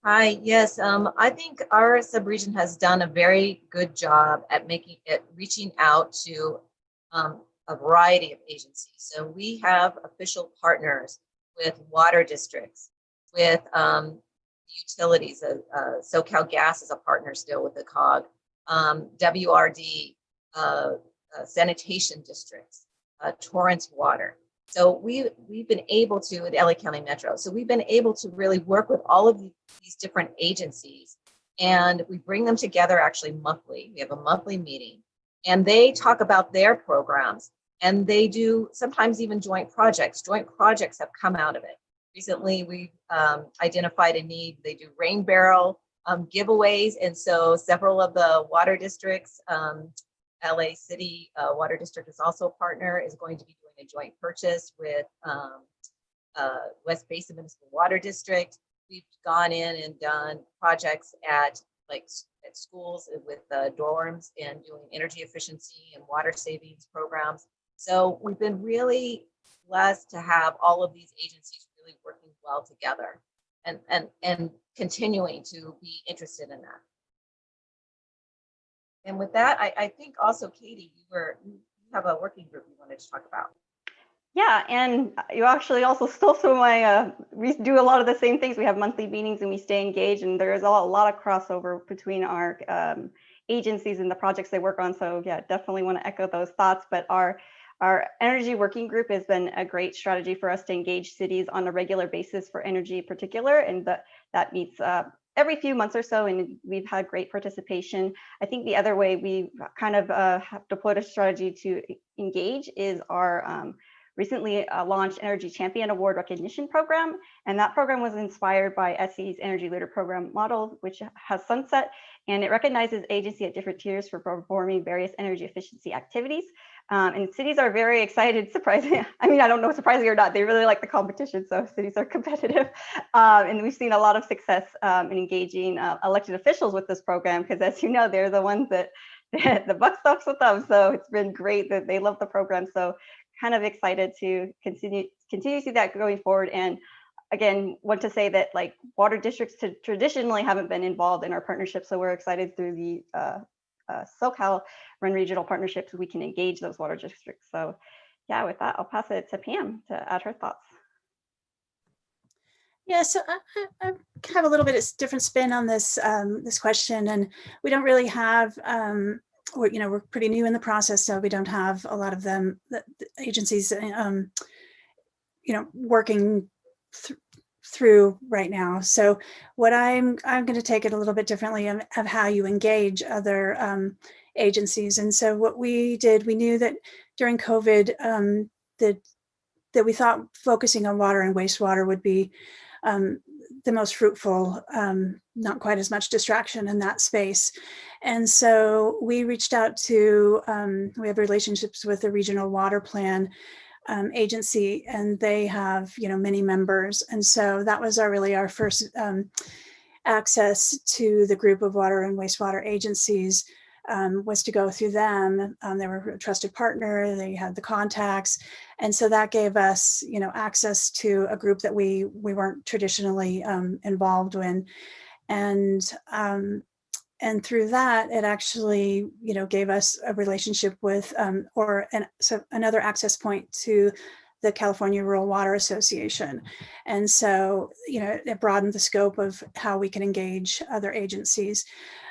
Hi, yes, I think our subregion has done a very good job at reaching out to a variety of agencies. So we have official partners with water districts, with utilities. Socal Gas is a partner still with the COG, WRD, sanitation districts, Torrance Water. So we've been able to, at LA County Metro, so we've been able to really work with all of these different agencies, and we bring them together actually monthly. We have a monthly meeting, and they talk about their programs, and they do sometimes even joint projects. Joint projects have come out of it. Recently, we've identified a need. They do rain barrel giveaways, and so several of the water districts, LA City Water District is also a partner, is going to be doing a joint purchase with West Basin Municipal Water District. We've gone in and done projects at schools with dorms and doing energy efficiency and water savings programs. So we've been really blessed to have all of these agencies really working well together and continuing to be interested in that. And with that, I think also, Katie, you have a working group you wanted to talk about. Yeah, and you actually also stole some of my, we do a lot of the same things. We have monthly meetings and we stay engaged, and there's a lot of crossover between our agencies and the projects they work on. So yeah, definitely want to echo those thoughts. But our energy working group has been a great strategy for us to engage cities on a regular basis for energy in particular, and that meets every few months or so, and we've had great participation. I think the other way we kind of have deployed a strategy to engage is our recently launched Energy Champion Award Recognition Program. And that program was inspired by SE's Energy Leader Program model, which has sunset, and it recognizes agency at different tiers for performing various energy efficiency activities. And cities are very excited, surprising. I mean, I don't know, surprising or not, they really like the competition, so cities are competitive. And we've seen a lot of success in engaging elected officials with this program, because as you know, they're the ones that the buck stops with them. So it's been great that they love the program. So kind of excited to continue to see that going forward. And again, want to say that like water districts traditionally haven't been involved in our partnership. So we're excited through the SoCalREN regional partnerships, we can engage those water districts. So yeah, with that, I'll pass it to Pam to add her thoughts. Yeah, so I have a little bit of different spin on this this question, and we don't really have, we're pretty new in the process, so we don't have a lot of them, the agencies, working through right now. So what I'm going to take it a little bit differently of how you engage other agencies. And so what we did, we knew that during COVID that we thought focusing on water and wastewater would be the most fruitful, not quite as much distraction in that space. And so we reached out to, we have relationships with the regional water plan agency, and they have, many members. And so that was our first access to the group of water and wastewater agencies, was to go through them. They were a trusted partner, they had the contacts. And so that gave us, access to a group that we weren't traditionally involved in. And through that, it actually, gave us a relationship with, so another access point to the California Rural Water Association. And so, it broadened the scope of how we can engage other agencies.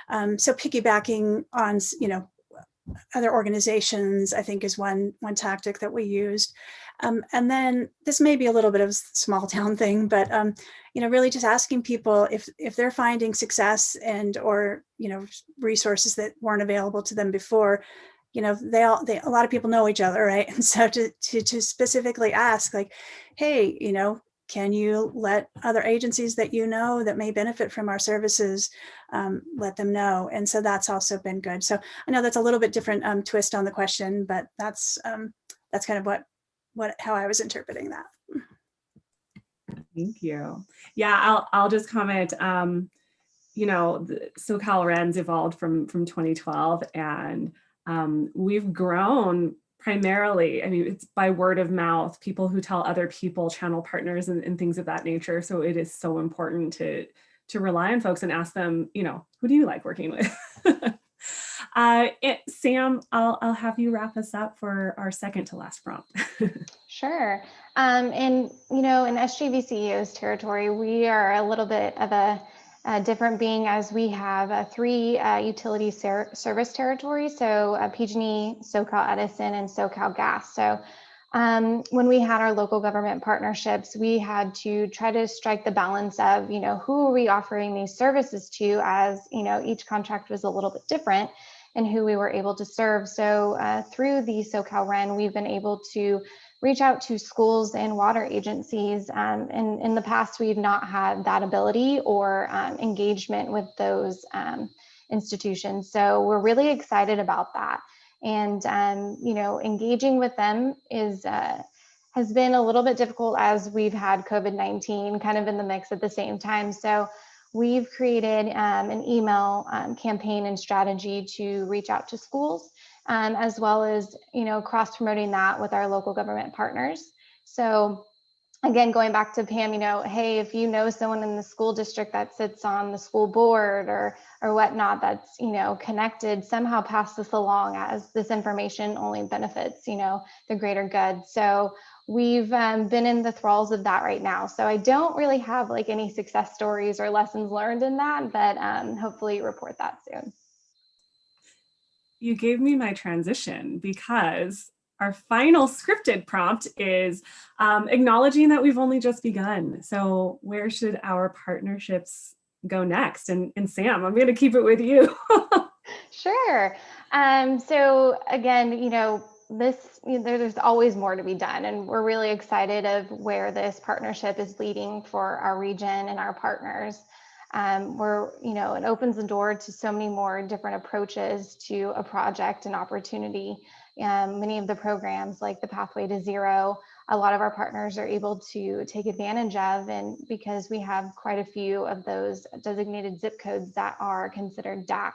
So piggybacking on, other organizations, I think is one tactic that we used. And then this may be a little bit of a small town thing, but really just asking people if they're finding success or resources that weren't available to them before. A lot of people know each other, right? And so to specifically ask, like, hey, can you let other agencies that that may benefit from our services, let them know? And so that's also been good. So I know that's a little bit different twist on the question, but that's kind of how I was interpreting that. Thank you. Yeah, I'll just comment. The SoCalREN's evolved from 2012, and we've grown primarily, it's by word of mouth, people who tell other people, channel partners and things of that nature. So it is so important to rely on folks and ask them, who do you like working with? Sam, I'll have you wrap us up for our second to last prompt. Sure. In SJVCEO's territory, we are a little bit of a different being, as we have 3 utility service territories, so PG&E, SoCal Edison, and SoCal Gas. So when we had our local government partnerships, we had to try to strike the balance of, who are we offering these services to, as, each contract was a little bit different, and who we were able to serve. So through the SoCalREN, we've been able to reach out to schools and water agencies. And in the past, we've not had that ability or engagement with those institutions. So we're really excited about that. And, engaging with them has been a little bit difficult, as we've had COVID-19 kind of in the mix at the same time. So we've created an email campaign and strategy to reach out to schools, as well as, cross-promoting that with our local government partners. So again, going back to Pam, hey, if you know someone in the school district that sits on the school board or whatnot that's, connected, somehow pass this along, as this information only benefits, the greater good. So we've been in the thralls of that right now. So I don't really have like any success stories or lessons learned in that, but hopefully report that soon. You gave me my transition, because our final scripted prompt is acknowledging that we've only just begun. So where should our partnerships go next? And Sam, I'm going to keep it with you. Sure. So again, there's always more to be done, and we're really excited of where this partnership is leading for our region and our partners. It opens the door to so many more different approaches to a project and opportunity. Many of the programs, like the Pathway to Zero, a lot of our partners are able to take advantage of, and because we have quite a few of those designated zip codes that are considered DAC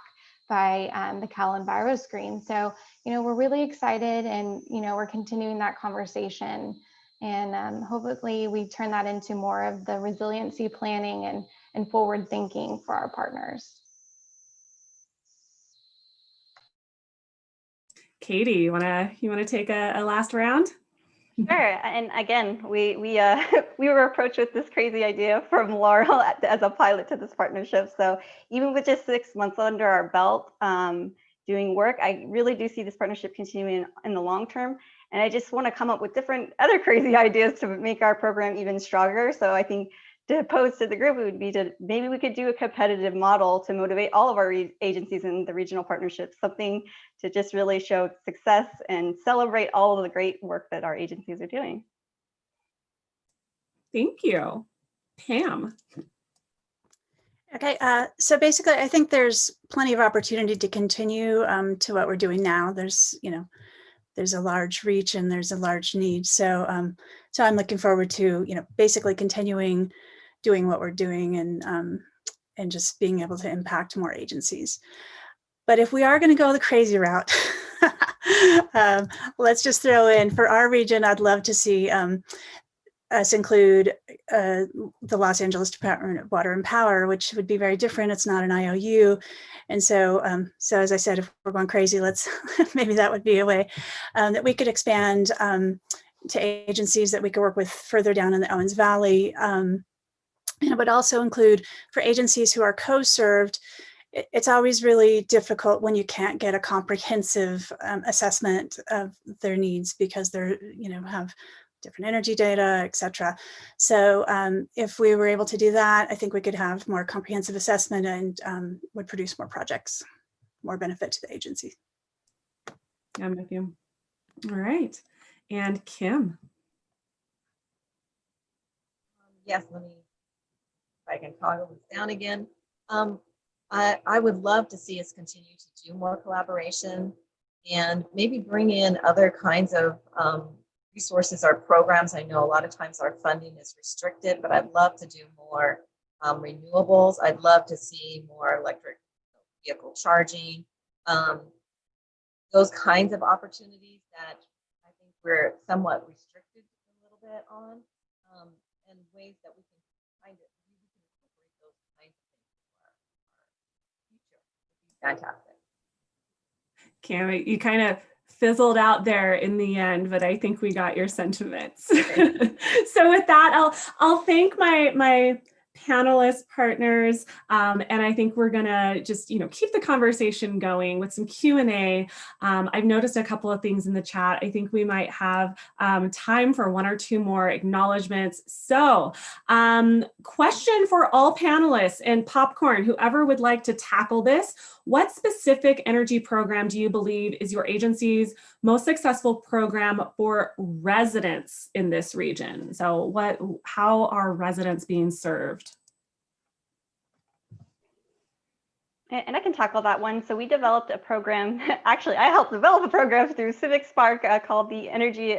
by the Cal Enviro screen. So, we're really excited, and, we're continuing that conversation, and hopefully we turn that into more of the resiliency planning and forward thinking for our partners. Katie, you wanna take a last round? Sure. And again, we were approached with this crazy idea from Laurel as a pilot to this partnership. So even with just 6 months under our belt doing work, I really do see this partnership continuing in the long term. And I just want to come up with different other crazy ideas to make our program even stronger. So I think to pose to the group would be to maybe we could do a competitive model to motivate all of our agencies in the regional partnerships, something to just really show success and celebrate all of the great work that our agencies are doing. Thank you. Pam. Okay, so basically, I think there's plenty of opportunity to continue to what we're doing now. There's a large reach and there's a large need. So I'm looking forward to, basically continuing doing what we're doing and just being able to impact more agencies. But if we are going to go the crazy route, let's just throw in, for our region, I'd love to see us include the Los Angeles Department of Water and Power, which would be very different. It's not an IOU. And so as I said, if we're going crazy, maybe that would be a way that we could expand to agencies that we could work with further down in the Owens Valley. And it would also include for agencies who are co-served. It's always really difficult when you can't get a comprehensive assessment of their needs because they're, have different energy data, et cetera. So if we were able to do that, I think we could have more comprehensive assessment and would produce more projects, more benefit to the agency. I'm with you. All right. And Kim. Yes, let me, if I can toggle this down again. I would love to see us continue to do more collaboration and maybe bring in other kinds of resources or programs. I know a lot of times our funding is restricted, but I'd love to do more renewables. I'd love to see more electric vehicle charging, those kinds of opportunities that I think we're somewhat restricted a little bit on, and ways that we can kind of incorporate those kinds of things for our future. Fantastic. Kim, you kind of fizzled out there in the end, but I think we got your sentiments. Okay. So with that, I'll thank my panelist partners, and I think we're gonna just keep the conversation going with some Q&A. I've noticed a couple of things in the chat. I think we might have time for one or two more acknowledgements. So question for all panelists and popcorn, whoever would like to tackle this. What specific energy program do you believe is your agency's most successful program for residents in this region? So how are residents being served? And I can tackle that one. So we developed a program, actually I helped develop a program through Civic Spark called the Energy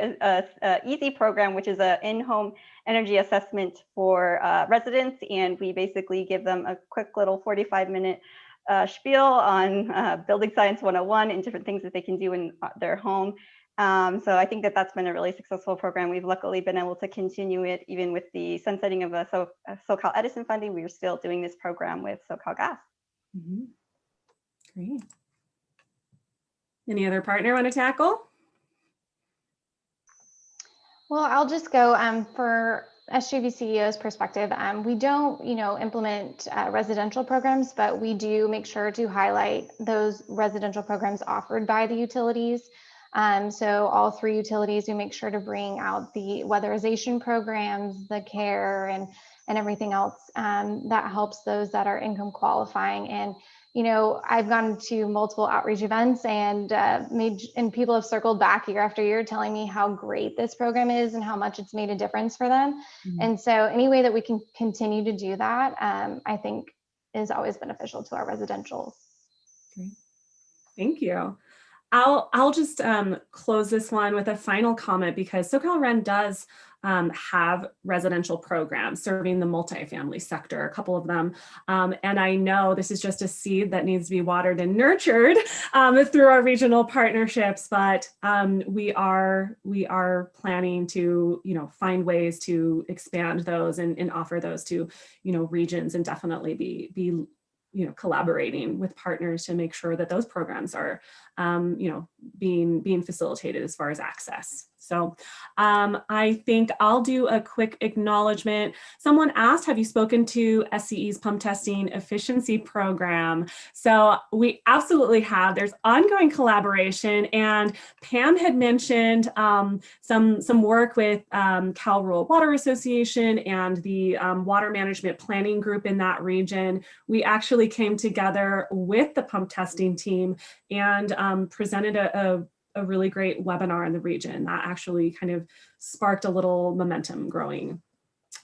Easy program, which is an in-home energy assessment for residents. And we basically give them a quick little 45-minute spiel on building science 101 and different things that they can do in their home. So I think that's been a really successful program. We've luckily been able to continue it even with the sunsetting of SoCal Edison funding. We are still doing this program with Socal Gas. Mm-hmm. Great. Any other partner want to tackle? Well, I'll just go for SJVCEO's perspective. We don't, implement residential programs, but we do make sure to highlight those residential programs offered by the utilities. So all three utilities, we make sure to bring out the weatherization programs, the care, and everything else that helps those that are income qualifying. And I've gone to multiple outreach events and people have circled back year after year telling me how great this program is and how much it's made a difference for them. Mm-hmm. And so any way that we can continue to do that, I think is always beneficial to our residentials. Great. Thank you. I'll just close this one with a final comment because SoCalREN does have residential programs serving the multifamily sector, a couple of them. And I know this is just a seed that needs to be watered and nurtured through our regional partnerships, but we are planning to, find ways to expand those and offer those to, regions, and definitely be collaborating with partners to make sure that those programs are, being facilitated as far as access. So I think I'll do a quick acknowledgement. Someone asked, have you spoken to SCE's pump testing efficiency program? So we absolutely have. There's ongoing collaboration, and Pam had mentioned some work with Cal Rural Water Association and the water management planning group in that region. We actually came together with the pump testing team and presented a really great webinar in the region that actually kind of sparked a little momentum growing.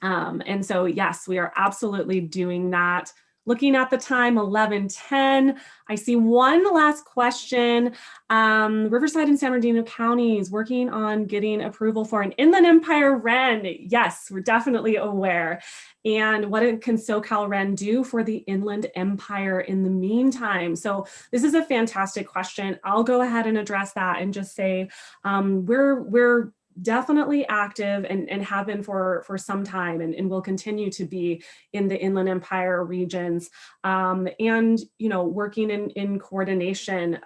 And so, yes, we are absolutely doing that. Looking at the time, 11:10. I see one last question. Riverside and San Bernardino counties working on getting approval for an Inland Empire REN. Yes, we're definitely aware. And what can SoCalREN do for the Inland Empire in the meantime? So this is a fantastic question. I'll go ahead and address that and just say we're definitely active and have been for some time, and will continue to be in the Inland Empire regions, and working in coordination,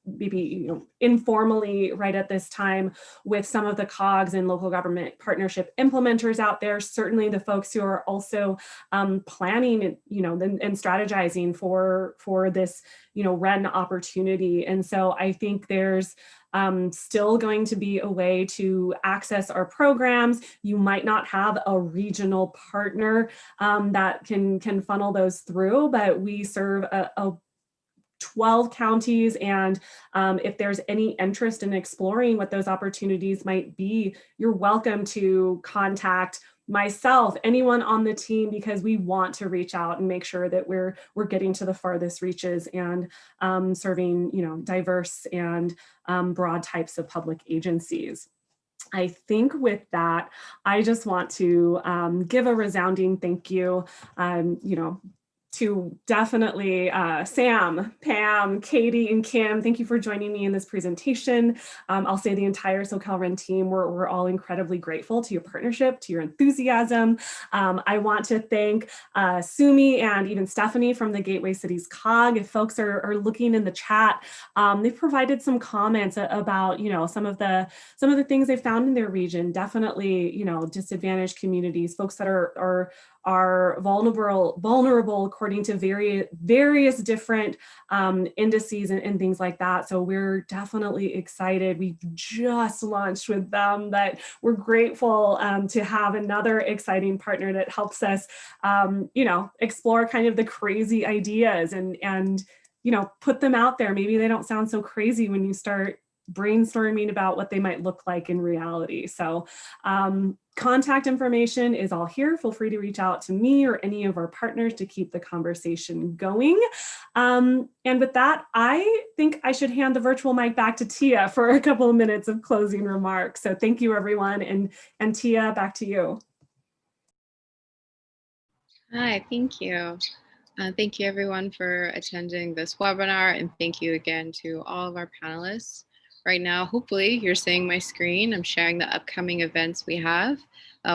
maybe informally right at this time with some of the COGs and local government partnership implementers out there. Certainly the folks who are also planning, and strategizing for this REN opportunity. And so I think there's still going to be a way to access our programs. You might not have a regional partner that can funnel those through, but we serve a 12 counties, and if there's any interest in exploring what those opportunities might be, you're welcome to contact myself, anyone on the team, because we want to reach out and make sure that we're getting to the farthest reaches and serving diverse and broad types of public agencies. I think with that, I just want to give a resounding thank you, to definitely Sam, Pam, Katie, and Kim. Thank you for joining me in this presentation. I'll say the entire SoCalREN team, we're all incredibly grateful to your partnership, to your enthusiasm. I want to thank Sumi and even Stephanie from the Gateway Cities COG. If folks are looking in the chat, they've provided some comments about some of the things they found in their region. Definitely disadvantaged communities, folks that are vulnerable according to various different indices and things like that. So we're definitely excited. We just launched with them, but we're grateful to have another exciting partner that helps us, explore kind of the crazy ideas and put them out there. Maybe they don't sound so crazy when you start brainstorming about what they might look like in reality. So contact information is all here. Feel free to reach out to me or any of our partners to keep the conversation going. And with that, I think I should hand the virtual mic back to Tia for a couple of minutes of closing remarks. So thank you, everyone. And Tia, back to you. Hi, thank you. Thank you, everyone, for attending this webinar. And thank you again to all of our panelists. Right now, hopefully you're seeing my screen. I'm sharing the upcoming events we have.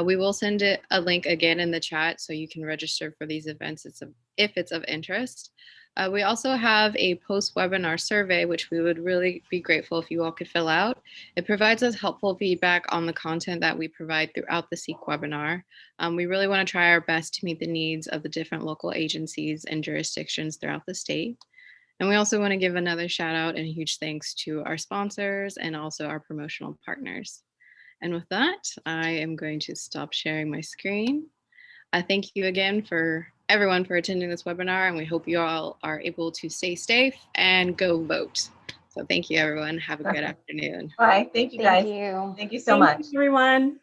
We will send a link again in the chat so you can register for these events if it's of interest. We also have a post-webinar survey, which we would really be grateful if you all could fill out. It provides us helpful feedback on the content that we provide throughout the SEEC webinar. We really want to try our best to meet the needs of the different local agencies and jurisdictions throughout the state. And we also want to give another shout out and a huge thanks to our sponsors and also our promotional partners. And with that, I am going to stop sharing my screen. I thank you again for everyone for attending this webinar, and we hope you all are able to stay safe and go vote. So thank you, everyone. Have a good afternoon. Bye. Thank you, guys. Thank you. Thank you so much. Thank you, everyone.